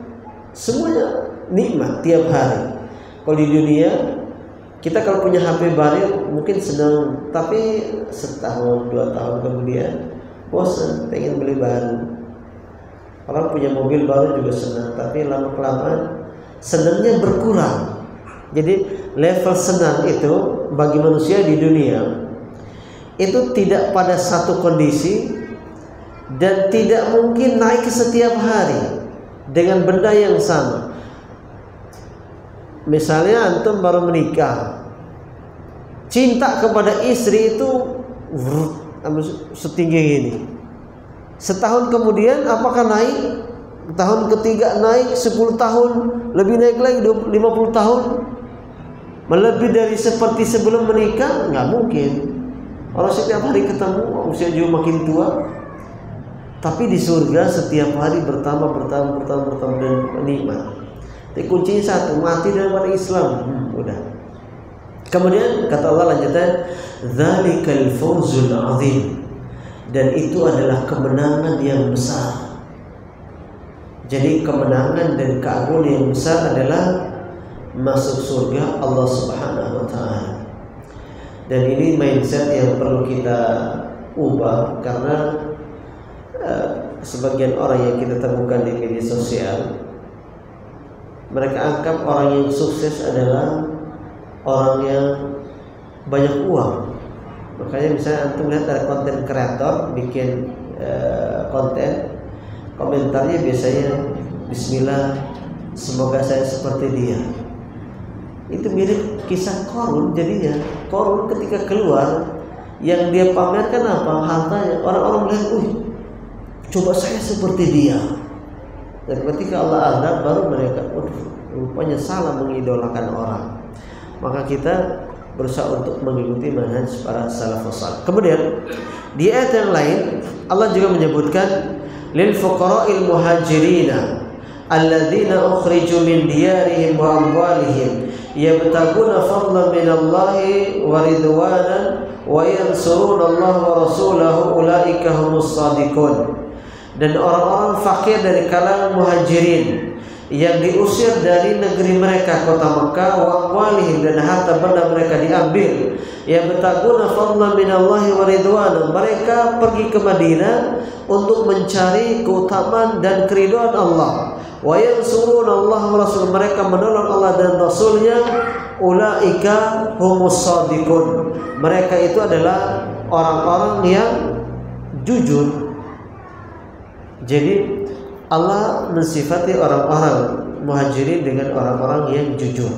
semuanya nikmat tiap hari. Kalau di dunia kita kalau punya HP baru mungkin senang, tapi setahun 2 tahun kemudian bosan, pengen beli baru. Orang punya mobil baru juga senang, tapi lama-kelamaan senangnya berkurang. Jadi level senang itu bagi manusia di dunia itu tidak pada satu kondisi dan tidak mungkin naik setiap hari dengan benda yang sama. Misalnya antum baru menikah, cinta kepada istri itu setinggi ini. Setahun kemudian apakah naik? Tahun ketiga naik, 10 tahun lebih naik lagi, 50 tahun melebihi dari seperti sebelum menikah? Nggak mungkin. Orang setiap hari ketemu, usia juga makin tua. Tapi di surga setiap hari bertambah dan nikmat. Tapi kuncinya satu, mati dalam agama Islam. Udah. Kemudian kata Allah lanjutan, "Dzalikal fawzul 'adzim." Dan itu adalah kemenangan yang besar. Jadi kemenangan dan keagungan yang besar adalah masuk surga Allah Subhanahu wa taala. Dan ini mindset yang perlu kita ubah, karena sebagian orang yang kita temukan di media sosial, mereka anggap orang yang sukses adalah orang yang banyak uang. Makanya misalnya antum lihat ada konten kreator bikin konten, komentarnya biasanya bismillah, semoga saya seperti dia. Itu mirip kisah Qarun. Jadinya Qarun ketika keluar, yang dia pamerkan apa? Hartanya. Orang-orang melihat, coba saya seperti dia. Dan ketika Allah azab, baru mereka, rupanya salah mengidolakan orang. Maka kita berusaha untuk mengikuti manhaj para salafus salih. Kemudian di ayat yang lain Allah juga menyebutkan lil fuqara'il muhajirina alladzina ukhriju min diyarihim wa amwalihim yabtaguna fadlan minallahi wa ridwanan wa yansuruna Allah wa rasulahu ulaika humus shadiqun. Dan orang-orang fakir dari kalangan muhajirin yang diusir dari negeri mereka, kota Mekah, wa amwalihim, dan harta benda mereka diambil, ya betaguna fadlan minallahi wa ridwana, mereka pergi ke Madinah untuk mencari keutamaan dan keridhaan Allah, wa yansuruna Allah wa rasul, mereka menolong Allah dan Rasulnya, ulaika humus shadiqun, mereka itu adalah orang-orang yang jujur. Jadi Allah mensifati orang-orang muhajirin dengan orang-orang yang jujur.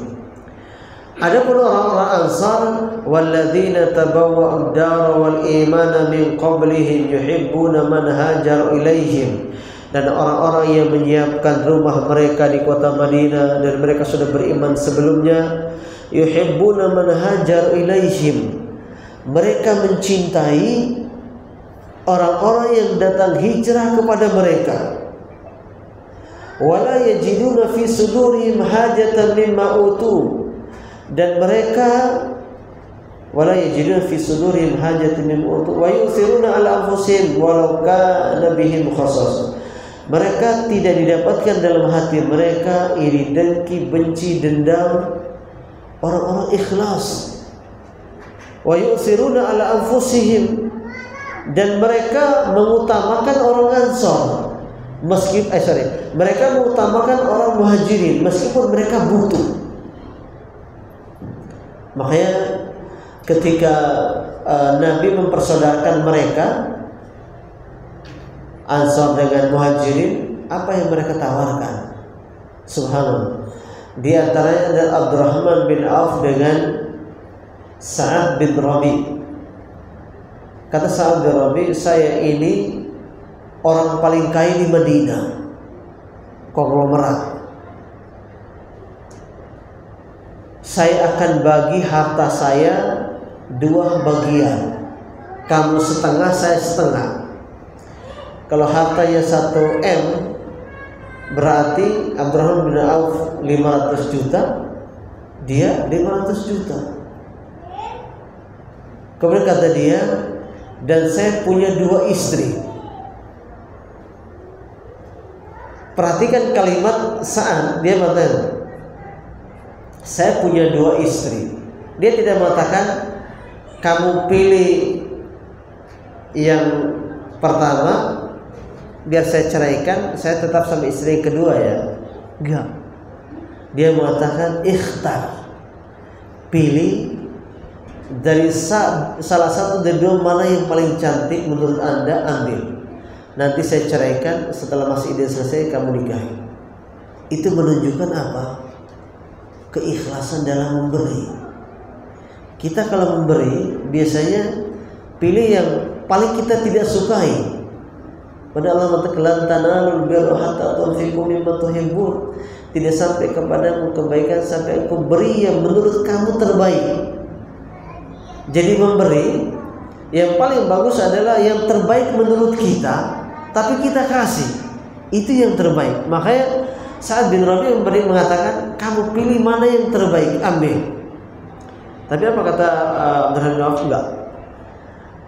Adapun orang-orang Ansar, walladzina tabawwa'ud dara wal imana min qablihim yuhibbuna man hajar ilaihim, dan orang-orang yang menyiapkan rumah mereka di kota Madinah dan mereka sudah beriman sebelumnya, yuhibbuna man hajar ilaihim, mereka mencintai orang-orang yang datang hijrah kepada mereka. Wala yajiduna fi sudurihim hajatan mimma utu, dan mereka wala yajiduna fi sudurihim hajatan mimma utu wa yusiruna ala anfusihim walau kana bihim khassas, mereka tidak didapatkan dalam hati mereka iri, dengki, benci, dendam, orang-orang ikhlas. Wa yusiruna ala anfusihim, dan mereka mengutamakan orang Ansar mereka mengutamakan orang Muhajirin meskipun mereka butuh. Makanya ketika Nabi mempersaudarakan mereka Ansar dengan Muhajirin, apa yang mereka tawarkan? Subhanallah. Di antaranya adalah Abdurrahman bin Auf dengan Sa'ad bin Rabi. Kata Sa'ad bin Rabi, saya ini orang paling kaya di Madinah, konglomerat. Saya akan bagi harta saya 2 bagian, kamu setengah, saya setengah. Kalau hartanya 1 M, berarti Abdurrahman bin Auf 500 juta, dia 500 juta. Kemudian kata dia, dan saya punya 2 istri. Perhatikan kalimat Sa'ad, dia mengatakan saya punya 2 istri. Dia tidak mengatakan kamu pilih yang pertama biar saya ceraikan, saya tetap sama istri yang kedua ya. Enggak. Dia mengatakan ikhtar, pilih dari salah satu dari 2 mana yang paling cantik menurut Anda, ambil. Nanti saya ceraikan, setelah masa iddah selesai kamu nikahi. Itu menunjukkan apa? Keikhlasan dalam memberi. Kita kalau memberi biasanya pilih yang paling kita tidak sukai. Pada Allah mengatakan tanalul birra hatta tunfiqu mimma tuhibbun. Tidak sampai kepadamu kebaikan sampai engkau beri yang menurut kamu terbaik. Jadi memberi yang paling bagus adalah yang terbaik menurut kita, tapi kita kasih, itu yang terbaik. Makanya Sa'ad bin Rabi mengatakan kamu pilih mana yang terbaik, ambil. Tapi apa kata Abdurrahman bin Auf? Enggak.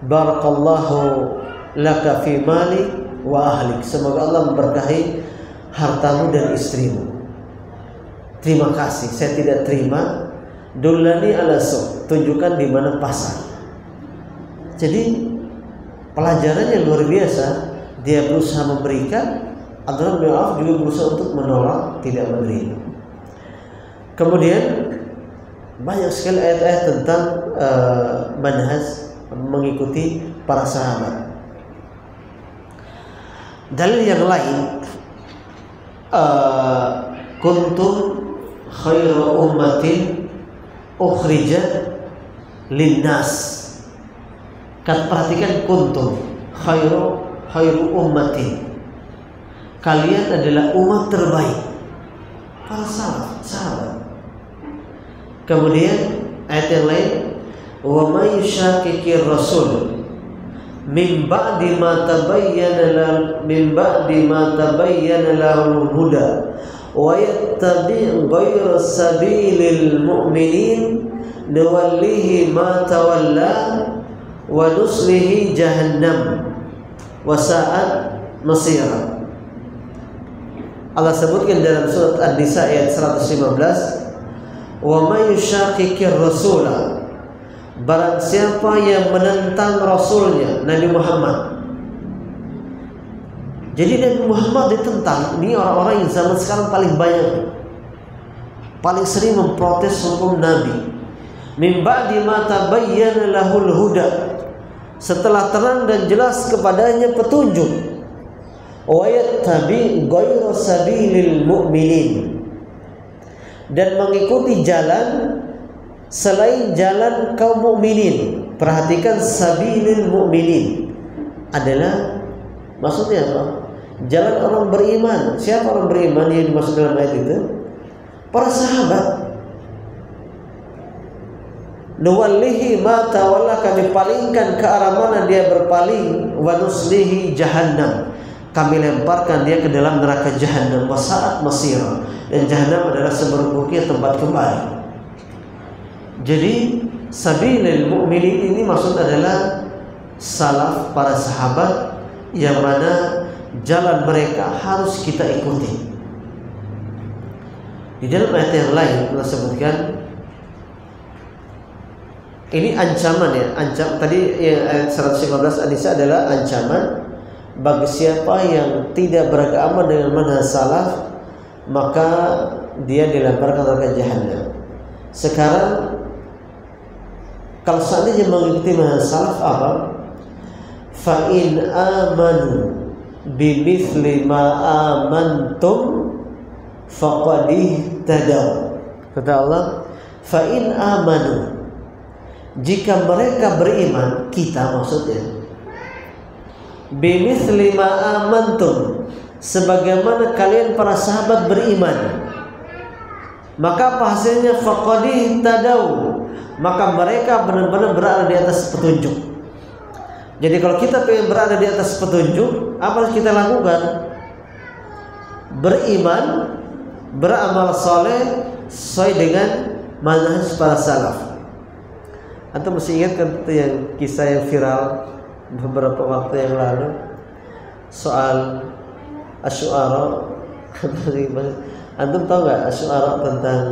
Barakallahu laka fi mali wa ahlik, semoga Allah memberkahi hartamu dan istrimu. Terima kasih, saya tidak terima. Dullani ala suq, tunjukkan di mana pasar. Jadi pelajarannya luar biasa. Dia berusaha memberikan, Abdurrahman bin Auf juga berusaha untuk menolak, tidak menerima. Kemudian banyak sekali ayat-ayat tentang manhaj mengikuti para sahabat. Dalil yang lain, kuntum khairu ummatin ukhrijat linnas. Perhatikan, kuntum khairu ummatin, kalian adalah umat terbaik, para sahabat. Kemudian ayat yang lain, wa may yushaqiqir rasul min ba'di ma tabayyana lahul huda wa yattabi' ghayra sabilil mu'minin nuwallihi ma tawalla wa nuslihi jahannam wa sa'at masira. Allah sebutkan dalam surat An-Nisa ayat 115, wa may yushaqiqir rasula, barang siapa yang menentang rasulnya Nabi Muhammad. Jadi Nabi Muhammad ditentang. Ini orang-orang yang zaman sekarang paling banyak, paling sering memprotes hukum Nabi. Min ba'di ma tabayyana lahul huda, setelah terang dan jelas kepadanya petunjuk. Wa yattabi ghayra sabilil mu'minin, dan mengikuti jalan selain jalan kaum mukminin. Perhatikan, sabilil mukminin adalah maksudnya apa? Jalan orang beriman. Siapa orang beriman yang dimaksud dalam ayat itu? Para sahabat. Nuwallihi ma tawalla, kami palingkan ke arah mana dia berpaling, wa nuslihi jahannam, kami lemparkan dia ke dalam neraka jahannam, wa sa'at masira, dan jahannam adalah seburuk-buruknya tempat kembali. Jadi sabilil mu'minin ini maksud adalah salaf, para sahabat, yang mana jalan mereka harus kita ikuti. Di dalam ayat yang lain telah sebutkan, ini ancaman ya, tadi ayat 115 An-Nisa adalah ancaman bagi siapa yang tidak beragama dengan manhaj salaf, maka dia dilemparkan ke jahannam. Sekarang kalau seandainya mengikuti manhaj salaf apa? Fa in amanu bimithli ma amantum faqad ihtadaw. Kata Allah, fa in amanu, jika mereka beriman, kita maksudnya, bimithli ma amantum, sebagaimana kalian para sahabat beriman, maka apa hasilnya? Faqad ihtadaw, maka mereka benar-benar berada di atas petunjuk. Jadi kalau kita pengen berada di atas petunjuk, apa yang kita lakukan? Beriman, beramal soleh sesuai dengan manhaj para salaf. Antum mesti ingat kan itu yang kisah yang viral beberapa waktu yang lalu soal Asy-Syu'ara. Antum tahu nggak Asy-Syu'ara tentang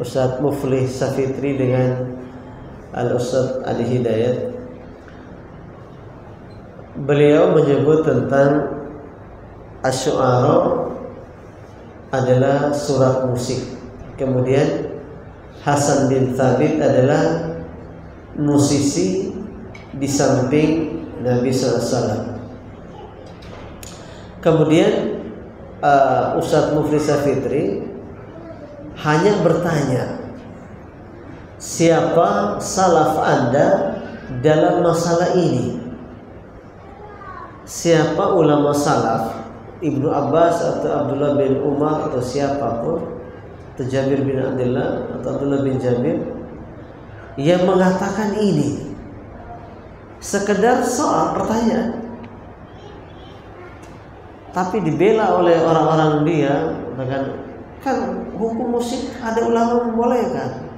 Ustadz Muflih Safitri dengan Al-Ustadz Ali Hidayat? Beliau menyebut tentang Asy-Syu'ara adalah surat musik. Kemudian Hasan bin Thabit adalah musisi di samping Nabi SAW. Kemudian Ustadz Muflih Safitri hanya bertanya, siapa salaf Anda dalam masalah ini? Siapa ulama salaf, Ibnu Abbas atau Abdullah bin Umar atau siapapun, atau Jabir bin Abdullah atau Abdullah bin Jabir, yang mengatakan ini? Sekedar soal pertanyaan, tapi dibela oleh orang-orang dia, kan hukum musik ada ulama membolehkan.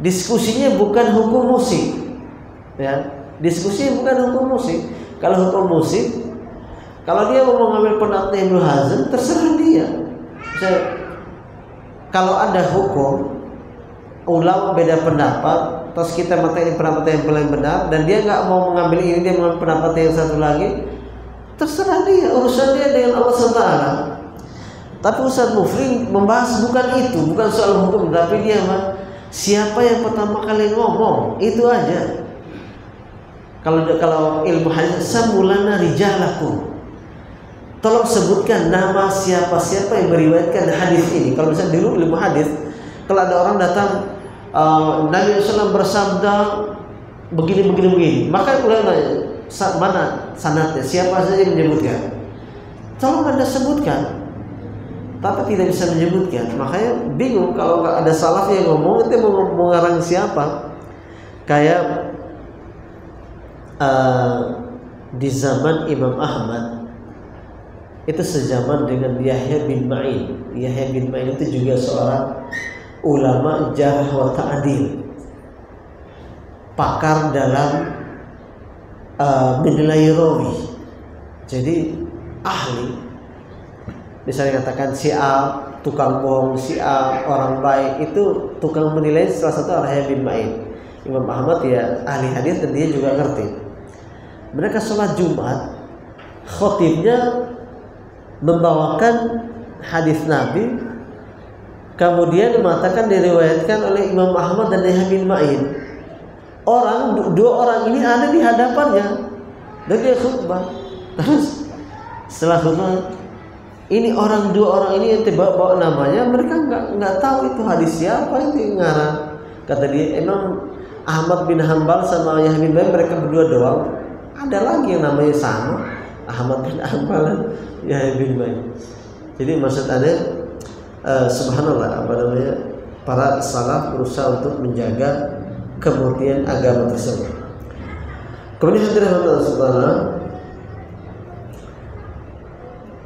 Diskusinya bukan hukum musik, ya. Diskusinya bukan hukum musik. Kalau hukum musik, kalau dia mau mengambil pendapat Ibnu Hazm, terserah dia. Kalau ada hukum ulama beda pendapat, terus kita materi pendapat yang paling benar, dan dia nggak mau mengambil ini, dia mengambil pendapat yang satu lagi, terserah dia, urusan dia dengan Allah SWT. Tapi Ustadz Muflih membahas bukan itu, bukan soal hukum, tapi dia siapa yang pertama kali ngomong, itu aja. Kalau ilmu hadis, samulana rijalakum, tolong sebutkan nama siapa-siapa yang meriwayatkan hadis ini. Kalau misalnya dulu ilmu hadis, kalau ada orang datang, Nabi SAW bersabda begini, maka ulama mana sanadnya, siapa saja yang menyebutkan, tolong Anda sebutkan. Tapi tidak bisa menyebutkan, makanya bingung kalau nggak ada salaf yang ngomong, itu mau mengarang siapa? Kayak di zaman Imam Ahmad itu sejaman dengan Yahya bin Ma'in. Yahya bin Ma'in itu juga seorang ulama jarh wa ta'dil, pakar dalam menilai rawi. Jadi ahli, misalnya katakan si A tukang bohong, si A orang baik, itu tukang menilai salah satu Yahya bin Ma'in. Imam Ahmad ya ahli hadis dan dia juga ngerti. Mereka sholat Jumat, khotibnya membawakan hadis Nabi, kemudian mengatakan diriwayatkan oleh Imam Ahmad dan Yahya bin Ma'in. Dua orang ini ada di hadapannya dan dia khutbah. Terus setelah khutbah, ini dua orang ini yang bawa namanya, mereka nggak tahu itu hadis siapa itu ngarang. Kata dia, emang Ahmad bin Hanbal sama Yahya bin Ma'in mereka berdua doang? Ada lagi yang namanya sama, Ahmad bin Hanbal dan Yahya bin Ma'in. Jadi maksud ada subhanallah para salaf berusaha untuk menjaga kemurnian agama tersebut. Kemudian hadirin Allah subhanahu,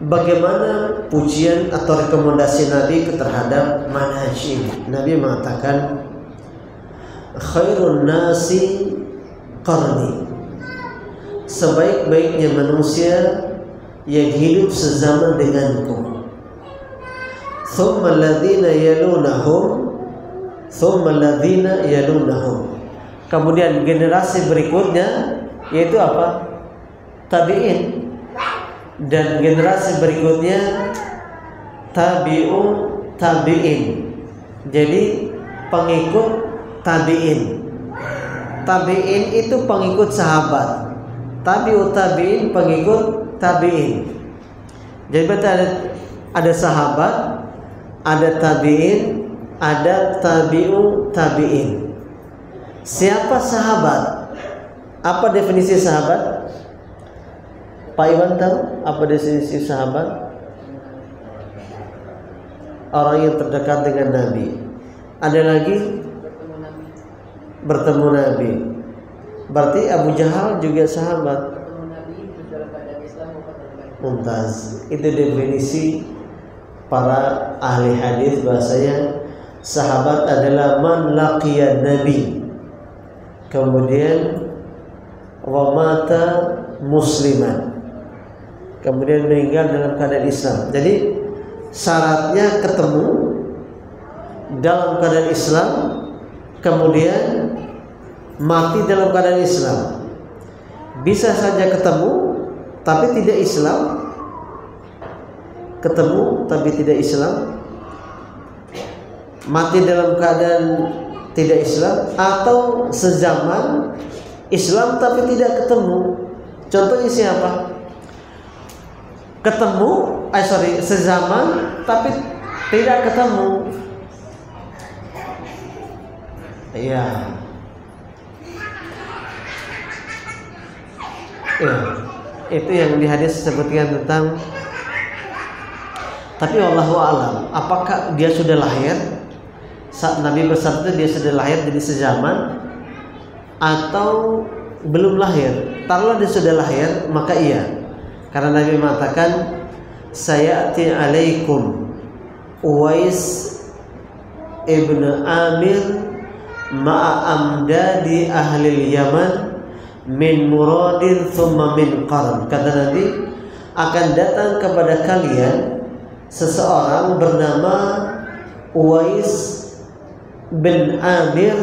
bagaimana pujian atau rekomendasi Nabi terhadap manhaj ini? Nabi mengatakan, khairun nasi qarni, sebaik-baiknya manusia yang hidup sezaman denganku. Thumma alladhina yalunahum, thumma alladhina yalunahum. Kemudian generasi berikutnya yaitu apa? Tabi'in. Dan generasi berikutnya tabi'in. Jadi pengikut tabi'in. Tabi'in itu pengikut sahabat. Tabi'in pengikut tabi'in. Jadi berarti ada sahabat, ada tabi'in, ada tabi'in. Siapa sahabat? Apa definisi sahabat? Pak Iwan tahu apa definisi sahabat? Orang yang terdekat dengan Nabi. Ada lagi bertemu Nabi. Berarti Abu Jahal juga sahabat. Mumtaz. Itu definisi para ahli hadis, bahasanya sahabat adalah man laqiyan Nabi, kemudian wa mata musliman, kemudian meninggal dalam keadaan Islam. Jadi syaratnya ketemu dalam keadaan Islam, kemudian mati dalam keadaan Islam. Bisa saja ketemu tapi tidak Islam, ketemu tapi tidak Islam, mati dalam keadaan tidak Islam, atau sezaman Islam tapi tidak ketemu. Contohnya siapa? Sezaman tapi tidak ketemu. Iya. Ya, itu yang di hadis disebutkan tentang. Tapi wallahu alam, apakah dia sudah lahir saat Nabi bersabda dia sudah lahir jadi sezaman, atau belum lahir? Taruhlah dia sudah lahir, maka iya, karena Nabi mengatakan sayati alaikum Uwais ibn Amir ma'a amdadi ahli Yaman min muradin thumma min qarn. Kata Nabi, akan datang kepada kalian seseorang bernama Uwais bin Amir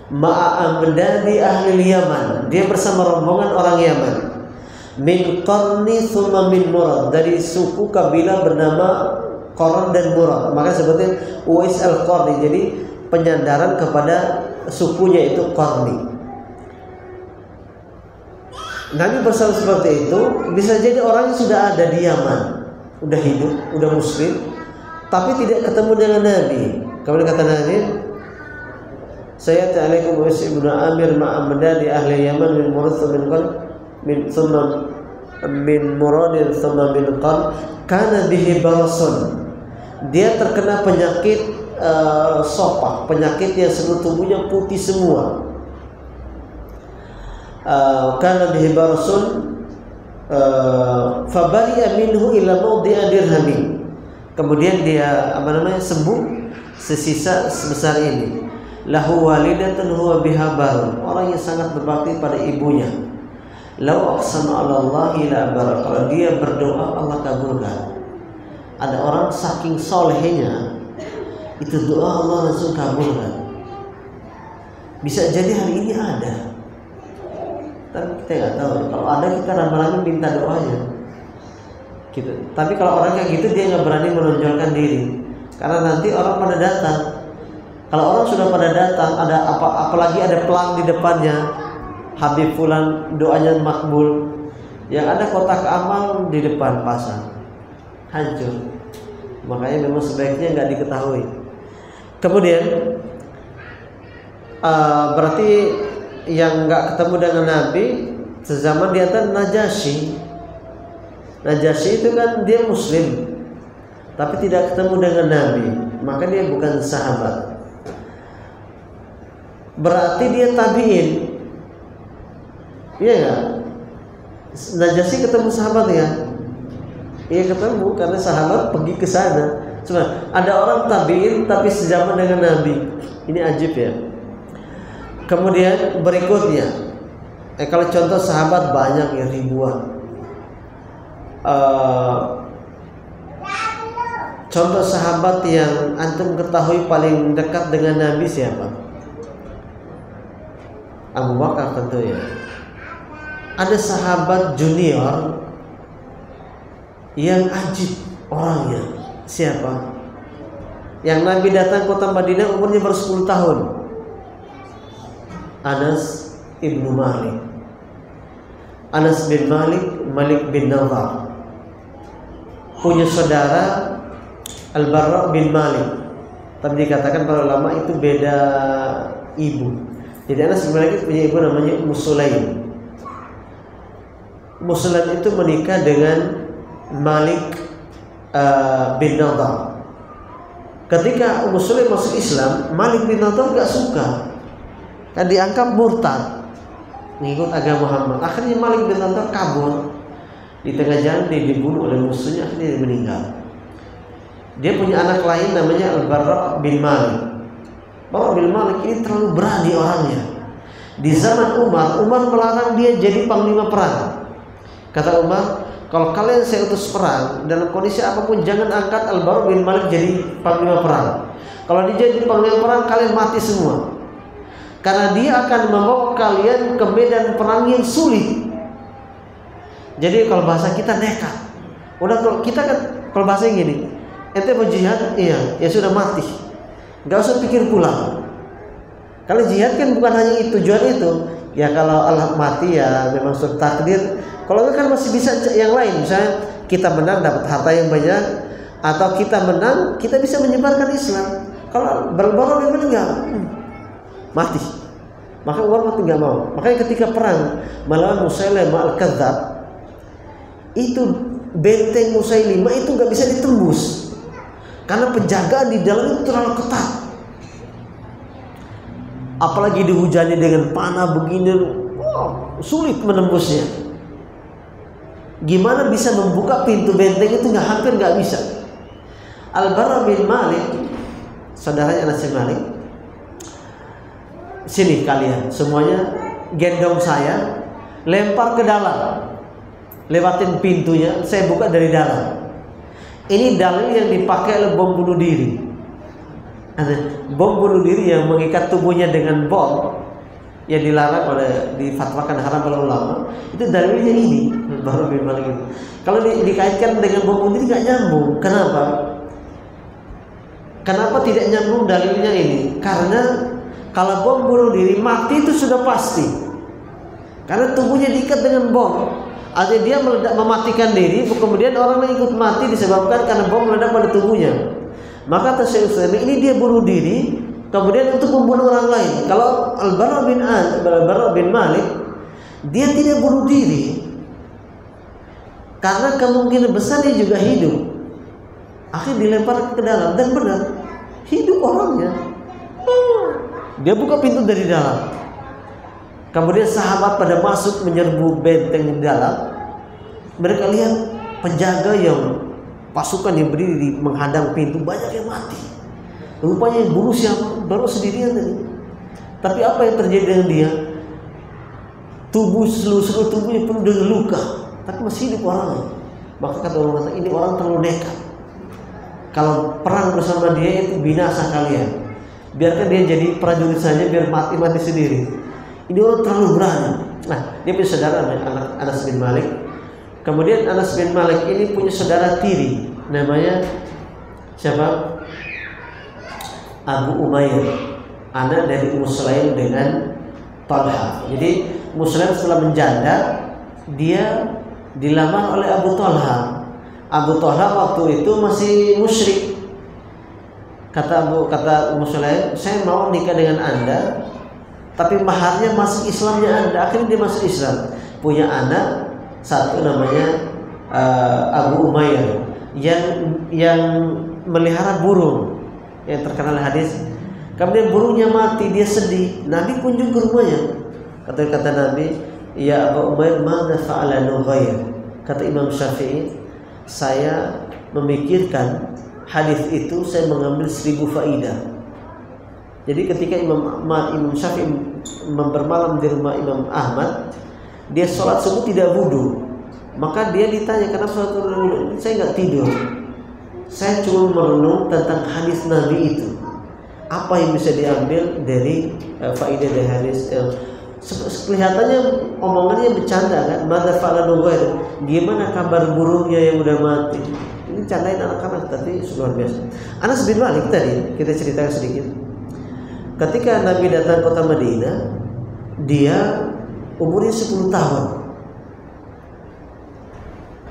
ma'amdadi ahli Yaman. Dia bersama rombongan orang Yaman. Min qarni thumma min murad, dari suku kabilah bernama Qarn dan Murad. Maka sebutnya Uwais al-Qarni. Jadi penyandaran kepada sukunya itu Qarni. Nabi bersama seperti itu. Bisa jadi orangnya sudah ada di Yaman, udah hidup, udah muslim, tapi tidak ketemu dengan Nabi. Kemudian kata Nabi, saya ta'alaikum Uwais ibn Amir ma'amdadi ahli Yaman min murad min muradin thumma min qarn kana bihi barasun. Dia terkena penyakit sopak, penyakit yang seluruh tubuhnya putih semua. Kana bihi barasun fabari'a minhu ila mawdi'a dirhamin. Kemudian dia sembuh sesisa sebesar ini. Lahu walidatun huwa biha barun, orang yang sangat berbakti pada ibunya. Lau aqsama 'ala Allahi la barak, kalau dia berdoa Allah kabulkan. Ada orang saking solehnya itu doa Allah langsung kabulkan. Bisa jadi hari ini ada, tapi kita nggak tahu. Kalau ada kita lama-lama minta doanya gitu. Tapi kalau orang kayak gitu dia nggak berani menonjolkan diri, karena nanti orang pada datang. Kalau orang sudah pada datang, ada apalagi ada pelang di depannya, Habib Fulan doanya makbul, yang ada kotak amal di depan pasang. hancur. Makanya memang sebaiknya nggak diketahui. Kemudian berarti yang nggak ketemu dengan Nabi sezaman di antara Najasyi. Najasyi itu kan dia Muslim, tapi tidak ketemu dengan Nabi, maka dia bukan sahabat. Berarti dia tabi'in, iya nggak? Najasyi ketemu sahabat ya? Iya ketemu, karena sahabat pergi ke sana. Cuma ada orang tabi'in tapi sezaman dengan Nabi. Ini ajib ya. Kemudian berikutnya, kalau contoh sahabat banyak ya, ribuan. Contoh sahabat yang antum ketahui paling dekat dengan Nabi siapa? Abu Bakar tentu ya. Ada sahabat junior yang ajib orangnya. Siapa? Yang Nabi datang kota Madinah umurnya baru 10 tahun. Anas ibnu Malik. Anas bin Malik, Malik bin Nawar. Punya saudara Al-Barra bin Malik. Tapi dikatakan para ulama itu beda ibu. Jadi Anas bin Malik punya ibu namanya Ummu Sulaim. Ummu Sulaim itu menikah dengan Malik bin Nawar. Ketika Ummu Sulaim masuk Islam, Malik bin Nawar gak suka, kan dianggap murtad, mengikut agama Muhammad. Akhirnya Malik bin Nawar kabur. Di tengah jalan dia dibunuh oleh musuhnya, akhirnya dia meninggal. Dia punya anak lain namanya Al-Barra bin Malik. Barra bin Malik ini terlalu berani orangnya. Di zaman Umar melarang dia jadi panglima perang. Kata Umar, kalau kalian saya utus perang dalam kondisi apapun, jangan angkat Al-Barra bin Malik jadi panglima perang. Kalau dia jadi panglima perang, kalian mati semua. Karena dia akan membawa kalian ke medan perang yang sulit. Jadi kalau bahasa kita nekat. Udah kalau kita kan kalau bahasa gini, ente mau jihad, iya, ya sudah mati. Enggak usah pikir pulang. Kalau jihad kan bukan hanya itu tujuan itu. Ya kalau Allah mati ya memang sudah takdir. Kalau itu kan masih bisa yang lain. Misalnya kita menang dapat harta yang banyak, atau kita menang kita bisa menyebarkan Islam. Kalau Barra bin Malik enggak, mati. Maka Umar mati nggak mau. Makanya ketika perang melawan Musailimah Al-Kadzdzab, itu benteng Musailimah itu nggak bisa ditembus karena penjagaan di dalam itu terlalu ketat. Apalagi dihujani dengan panah begini, sulit menembusnya. Gimana bisa membuka pintu benteng itu? Hampir nggak bisa. Al-Barra bin Malik, saudaranya Anas bin Malik, sini kalian semuanya gendong saya, lempar ke dalam, lewatin pintunya, saya buka dari dalam. Ini dalil yang dipakai oleh bom bunuh diri. Bom bunuh diri yang mengikat tubuhnya dengan bom yang dilarang oleh, difatwakan haram oleh ulama, itu dalilnya ini. Baru bin Malik itu. Kalau dikaitkan dengan bom bunuh diri nggak nyambung. Kenapa? Kenapa tidak nyambung dalilnya ini? Karena kalau bom bunuh diri, mati itu sudah pasti. Karena tubuhnya diikat dengan bom. Artinya dia meledak, mematikan diri, kemudian orang lain ikut mati disebabkan karena bom meledak pada tubuhnya. Maka Syekh Utsaimin, ini dia bunuh diri, kemudian untuk membunuh orang lain. Kalau Al-Barra bin Malik, dia tidak bunuh diri, karena kemungkinan besar dia juga hidup. Akhirnya dilempar ke dalam, dan benar hidup orangnya. Dia buka pintu dari dalam. Kemudian sahabat pada masuk menyerbu benteng di dalam. Mereka lihat penjaga yang pasukan yang berdiri menghadang pintu, banyak yang mati. Rupanya yang bunuh siapa? Baru sendirian tadi. Tapi apa yang terjadi dengan dia? Seluruh tubuhnya penuh dengan luka, tapi masih hidup orangnya. Maka kata orang, ini orang terlalu nekat. Kalau perang bersama dia itu binasa kalian. Biarkan dia jadi prajurit saja, biar mati sendiri. Ini orang terlalu berani. Nah, dia punya saudara anak Anas bin Malik. Kemudian Anas bin Malik ini punya saudara tiri, namanya siapa? Abu Umair, anak dari Ummu Sulaim dengan Talha. Jadi Ummu Sulaim setelah menjanda, dia dilamar oleh Abu Talha. Abu Thalha waktu itu masih musyrik. Kata Ummu Sulaim, saya mau nikah dengan Anda, tapi maharnya masuk Islamnya Anda. Akhirnya dia masuk Islam. Punya anak satu namanya Abu Umayyah yang melihara burung, yang terkenal hadis. Kemudian burungnya mati, dia sedih. Nabi kunjung ke rumahnya. Kata Nabi, ya Abu Umayyah, madza fa'ala Nughair? Kata Imam Syafi'i, saya memikirkan hadis itu, saya mengambil 1000 faidah. Jadi ketika Imam Syafi'i bermalam di rumah Imam Ahmad, dia sholat subuh tidak wudu. Maka dia ditanya, kenapa sholat wudu? Saya nggak tidur, saya cuma merenung tentang hadis Nabi itu. Apa yang bisa diambil dari faidah dari hadis? Kelihatannya omongannya bercanda kan? Madza fa'ala Nughair? Gimana kabar burungnya yang udah mati? Ini candain anak-anak, tapi luar biasa. Anas bin Malik tadi kita ceritakan sedikit. Ketika Nabi datang kota Madinah, dia umurnya 10 tahun.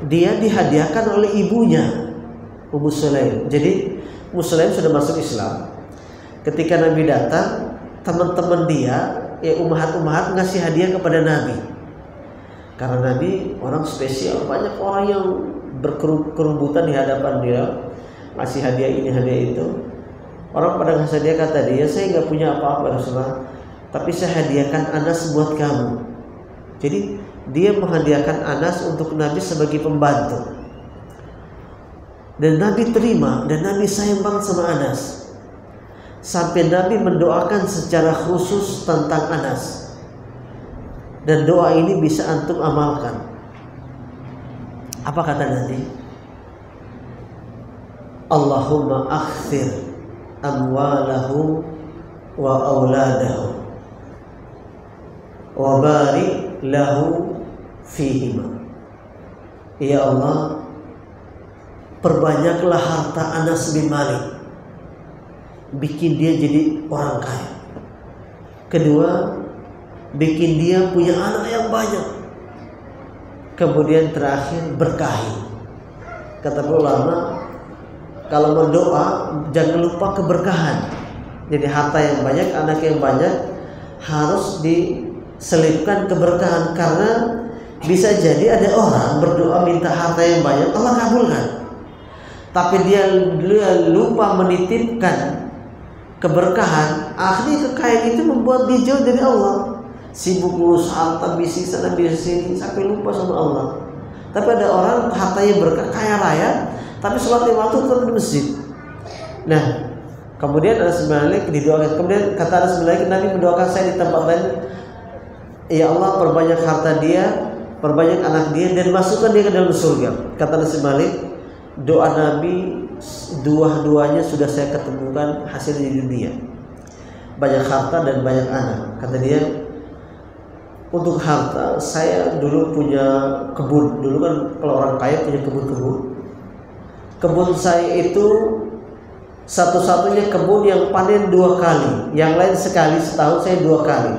Dia dihadiahkan oleh ibunya, Ummu Sulaim. Jadi Ummu Sulaim sudah masuk Islam. Ketika Nabi datang, teman-teman dia, ummahat-ummahat ngasih hadiah kepada Nabi. Karena Nabi orang spesial, banyak orang yang berkerubutan di hadapan dia, ngasih hadiah ini hadiah itu. Orang pada ngasih hadiah, kata dia, saya nggak punya apa-apa Rasulullah, tapi saya hadiahkan Anas buat kamu. Jadi dia menghadiahkan Anas untuk Nabi sebagai pembantu. Dan Nabi terima, dan Nabi sayang banget sama Anas. Sampai Nabi mendoakan secara khusus tentang Anas. Dan doa ini bisa antum amalkan. Apa kata Nabi? Allahumma akhthir amwalahu wa auladahu wa barik lahu fihima. Ya Allah, perbanyaklah harta Anas bin Malik, bikin dia jadi orang kaya. Kedua, bikin dia punya anak yang banyak. Kemudian terakhir, berkahi. Kata ulama, kalau berdoa jangan lupa keberkahan. Jadi harta yang banyak, anak yang banyak, harus diselipkan keberkahan. Karena bisa jadi ada orang berdoa minta harta yang banyak, Allah kabulkan, tapi dia lupa menitipkan keberkahan. Akhirnya kekayaan itu membuat dia jauh dari Allah. Sibuk ngurus harta, bisnis sana bisnis sini, sampai lupa sama Allah. Tapi ada orang hartanya berkah, kaya raya, tapi sholat 5 waktu tetap di masjid. Nah, kemudian Anas bin Malik didoakan. Kemudian kata Anas bin Malik, Nabi mendoakan saya di tempat lain, ya Allah, perbanyak harta dia, perbanyak anak dia, dan masukkan dia ke dalam surga. Kata Anas bin Malik, doa Nabi dua-duanya sudah saya ketemukan hasilnya di dunia. Banyak harta dan banyak anak. Kata dia, untuk harta, saya dulu punya kebun. Dulu kan kalau orang kaya punya kebun-kebun. Kebun saya itu satu-satunya kebun yang panen 2 kali. Yang lain sekali, setahun saya 2 kali.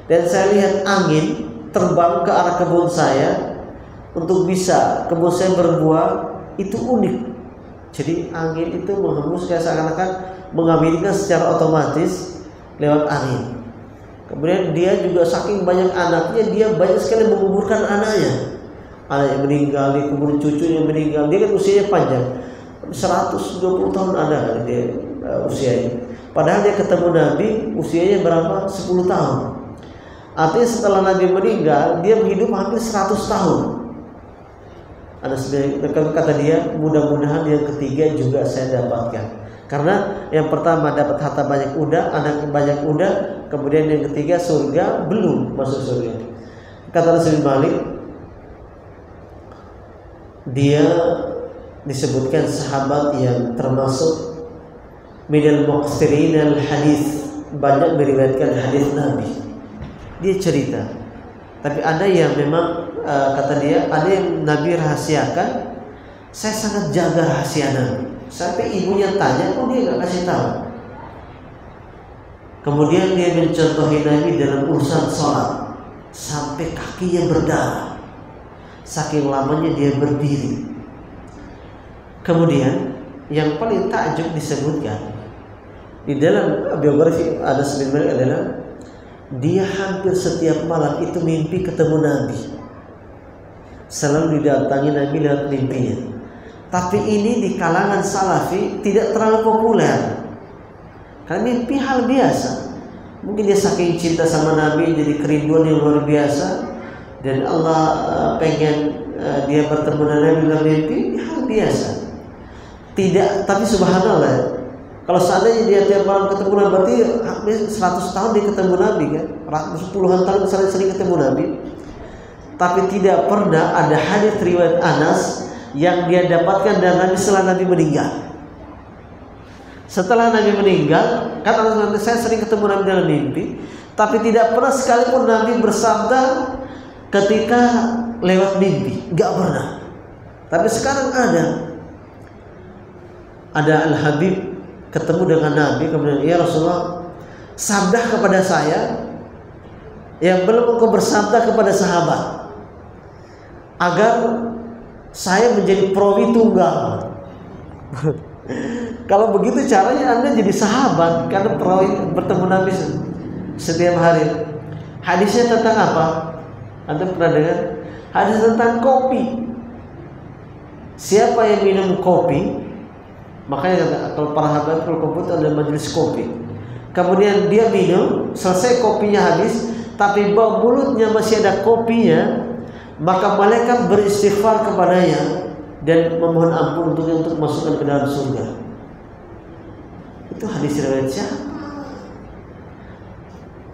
Dan saya lihat angin terbang ke arah kebun saya untuk bisa kebun saya berbuah. Itu unik. Jadi angin itu menghembus kayak seakan-akan mengambilkan secara otomatis lewat angin. Kemudian dia juga saking banyak anaknya, dia banyak sekali menguburkan anaknya. Anak yang meninggal, dia kemudian cucunya meninggal. Dia kan usianya panjang, 120 tahun ada kan dia usianya. Padahal dia ketemu Nabi usianya berapa? 10 tahun. Artinya setelah Nabi meninggal, dia hidup hampir 100 tahun. Kata dia, mudah-mudahan yang ketiga juga saya dapatkan. Karena yang pertama dapat harta banyak udah, anak banyak udah, kemudian yang ketiga surga, belum masuk surga. Kata Anas bin Malik, dia disebutkan sahabat yang termasuk minal muqsirin al hadis, banyak meriwayatkan hadis Nabi. Dia cerita, tapi ada yang memang kata dia, ada yang Nabi rahasiakan. Saya sangat jaga rahasia Nabi. Sampai ibunya tanya, kok dia gak kasih tahu. Kemudian dia mencontohi Nabi dalam urusan sholat, sampai kakinya berdarah, saking lamanya dia berdiri. Kemudian yang paling takjub disebutkan di dalam biografi Anas bin Malik adalah dia hampir setiap malam itu mimpi ketemu Nabi. Selalu didatangi Nabi lewat mimpinya. Tapi ini di kalangan salafi tidak terlalu populer. Karena mimpi hal biasa. Mungkin dia saking cinta sama Nabi jadi kerinduan yang luar biasa, dan Allah pengen dia bertemu dengan Nabi dalam mimpi, hal biasa. Tidak, tapi subhanallah, kalau seandainya dia tiap malam ketemu Nabi, berarti hampir 100 tahun dia ketemu Nabi kan, puluhan tahun sering ketemu Nabi. Tapi tidak pernah ada hadis riwayat Anas yang dia dapatkan dari Nabi setelah Nabi meninggal. Setelah Nabi meninggal, kan Anas, saya sering ketemu Nabi dalam mimpi, tapi tidak pernah sekalipun Nabi bersabda ketika lewat mimpi, nggak pernah. Tapi sekarang ada Al-Habib ketemu dengan Nabi, kemudian ya Rasulullah, sabda kepada saya yang belum engkau bersabda kepada sahabat, agar saya menjadi perawi tunggal. Kalau begitu caranya Anda jadi sahabat, karena perawi bertemu Nabi setiap hari. Hadisnya tentang apa? Anda pernah dengar? Hadis tentang kopi. Siapa yang minum kopi, makanya kalau para sahabat kalau kopi itu ada majelis kopi. Kemudian dia minum, selesai kopinya habis, tapi bau mulutnya masih ada kopinya, maka malaikat beristighfar kepadanya dan memohon ampun untuk masukkan ke dalam surga. Itu hadis riwayat siapa?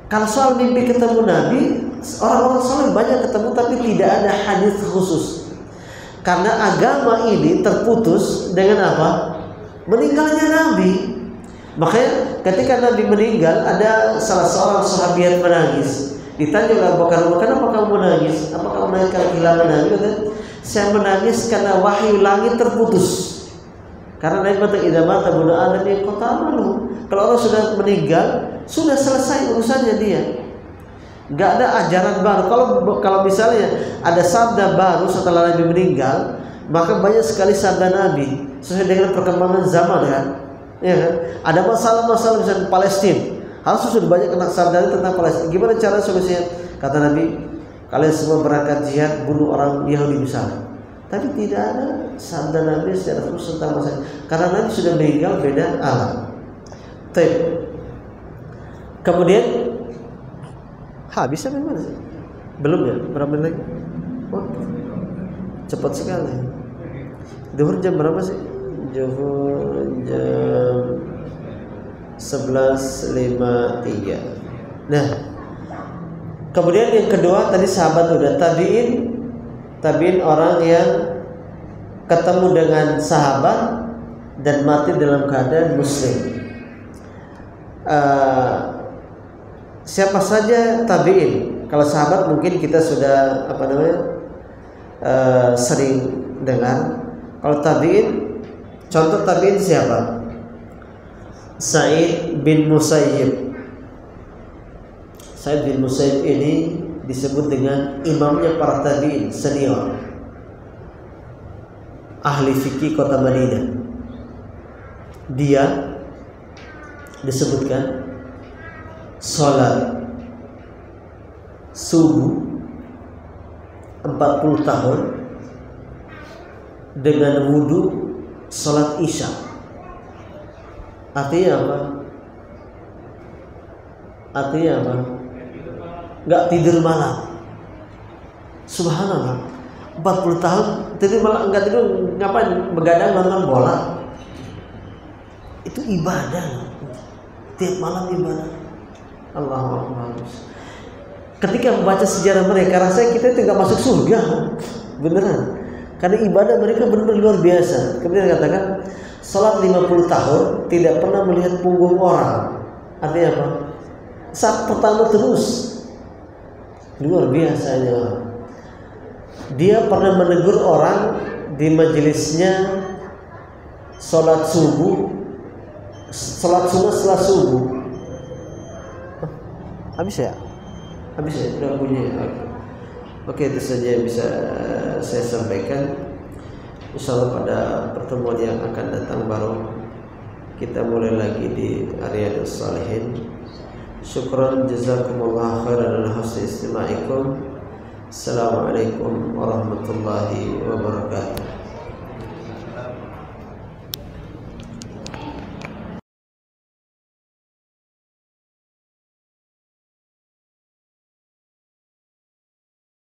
Kalau soal mimpi ketemu Nabi, orang-orang saleh banyak ketemu, tapi tidak ada hadis khusus. Karena agama ini terputus dengan apa? Meninggalnya Nabi. Makanya ketika Nabi meninggal, ada salah seorang sahabiat menangis. Ditanya oleh Abu Bakar, kenapa kamu menangis? Apa kamu menangis karena kehilangan Nabi? Kata, saya menangis karena wahyu langit terputus. Karena Nabi kata, idza mata ibnu Adam inqata amaluhu. Kalau orang sudah meninggal, sudah selesai urusannya dia. Enggak ada ajaran baru. Kalau misalnya ada sabda baru setelah Nabi meninggal, maka banyak sekali sabda Nabi sesuai dengan perkembangan zaman kan. Ya kan? Ada masalah-masalah misalnya Palestina. Harus sudah banyak kena sabda tentang Palestina. Gimana cara solusinya? Kata Nabi, kalian semua berangkat jihad, bunuh orang Yahudi misalnya. Tapi tidak ada sabda Nabi secara khusus tentang masalah. Karena Nabi sudah meninggal, beda alam. Kemudian habis sampai mana sih? Belum ya? Berapa menit lagi? Oh, cepat sekali. Zuhur jam berapa sih? Zuhur jam 11.53. Nah, kemudian yang kedua tadi sahabat udah, tabiin orang yang ketemu dengan sahabat dan mati dalam keadaan muslim. Siapa saja tabiin? Kalau sahabat mungkin kita sudah sering dengar. Kalau tabiin, contoh tabiin siapa? Sa'id bin Musayyib. Sa'id bin Musayyib ini disebut dengan imamnya para tabiin senior, ahli fikih kota Madinah. Dia disebutkan sholat subuh 40 tahun dengan wudu sholat isya. Artinya apa? Nggak tidur malam. Subhanallah, 40 tahun tidur malam, nggak tidur, ngapain? Begadang nonton bola. Itu ibadah. Tiap malam ibadah. Allahu Akbar. Ketika membaca sejarah mereka, rasanya kita itu nggak masuk surga, beneran. Karena ibadah mereka benar-benar luar biasa. Kemudian katakan, sholat 50 tahun tidak pernah melihat punggung orang. Artinya apa? Saat pertama terus. Luar biasanya. Dia pernah menegur orang di majelisnya sholat subuh, sholat sunnah setelah subuh. Habis ya? Udah bunyi. Oke, itu saja yang bisa saya sampaikan. Insyaallah pada pertemuan yang akan datang baru kita mulai lagi di Riyadhus Shalihin. Syukran jazakumullah khairan ala husni istima'ikum. Assalamualaikum warahmatullahi wabarakatuh.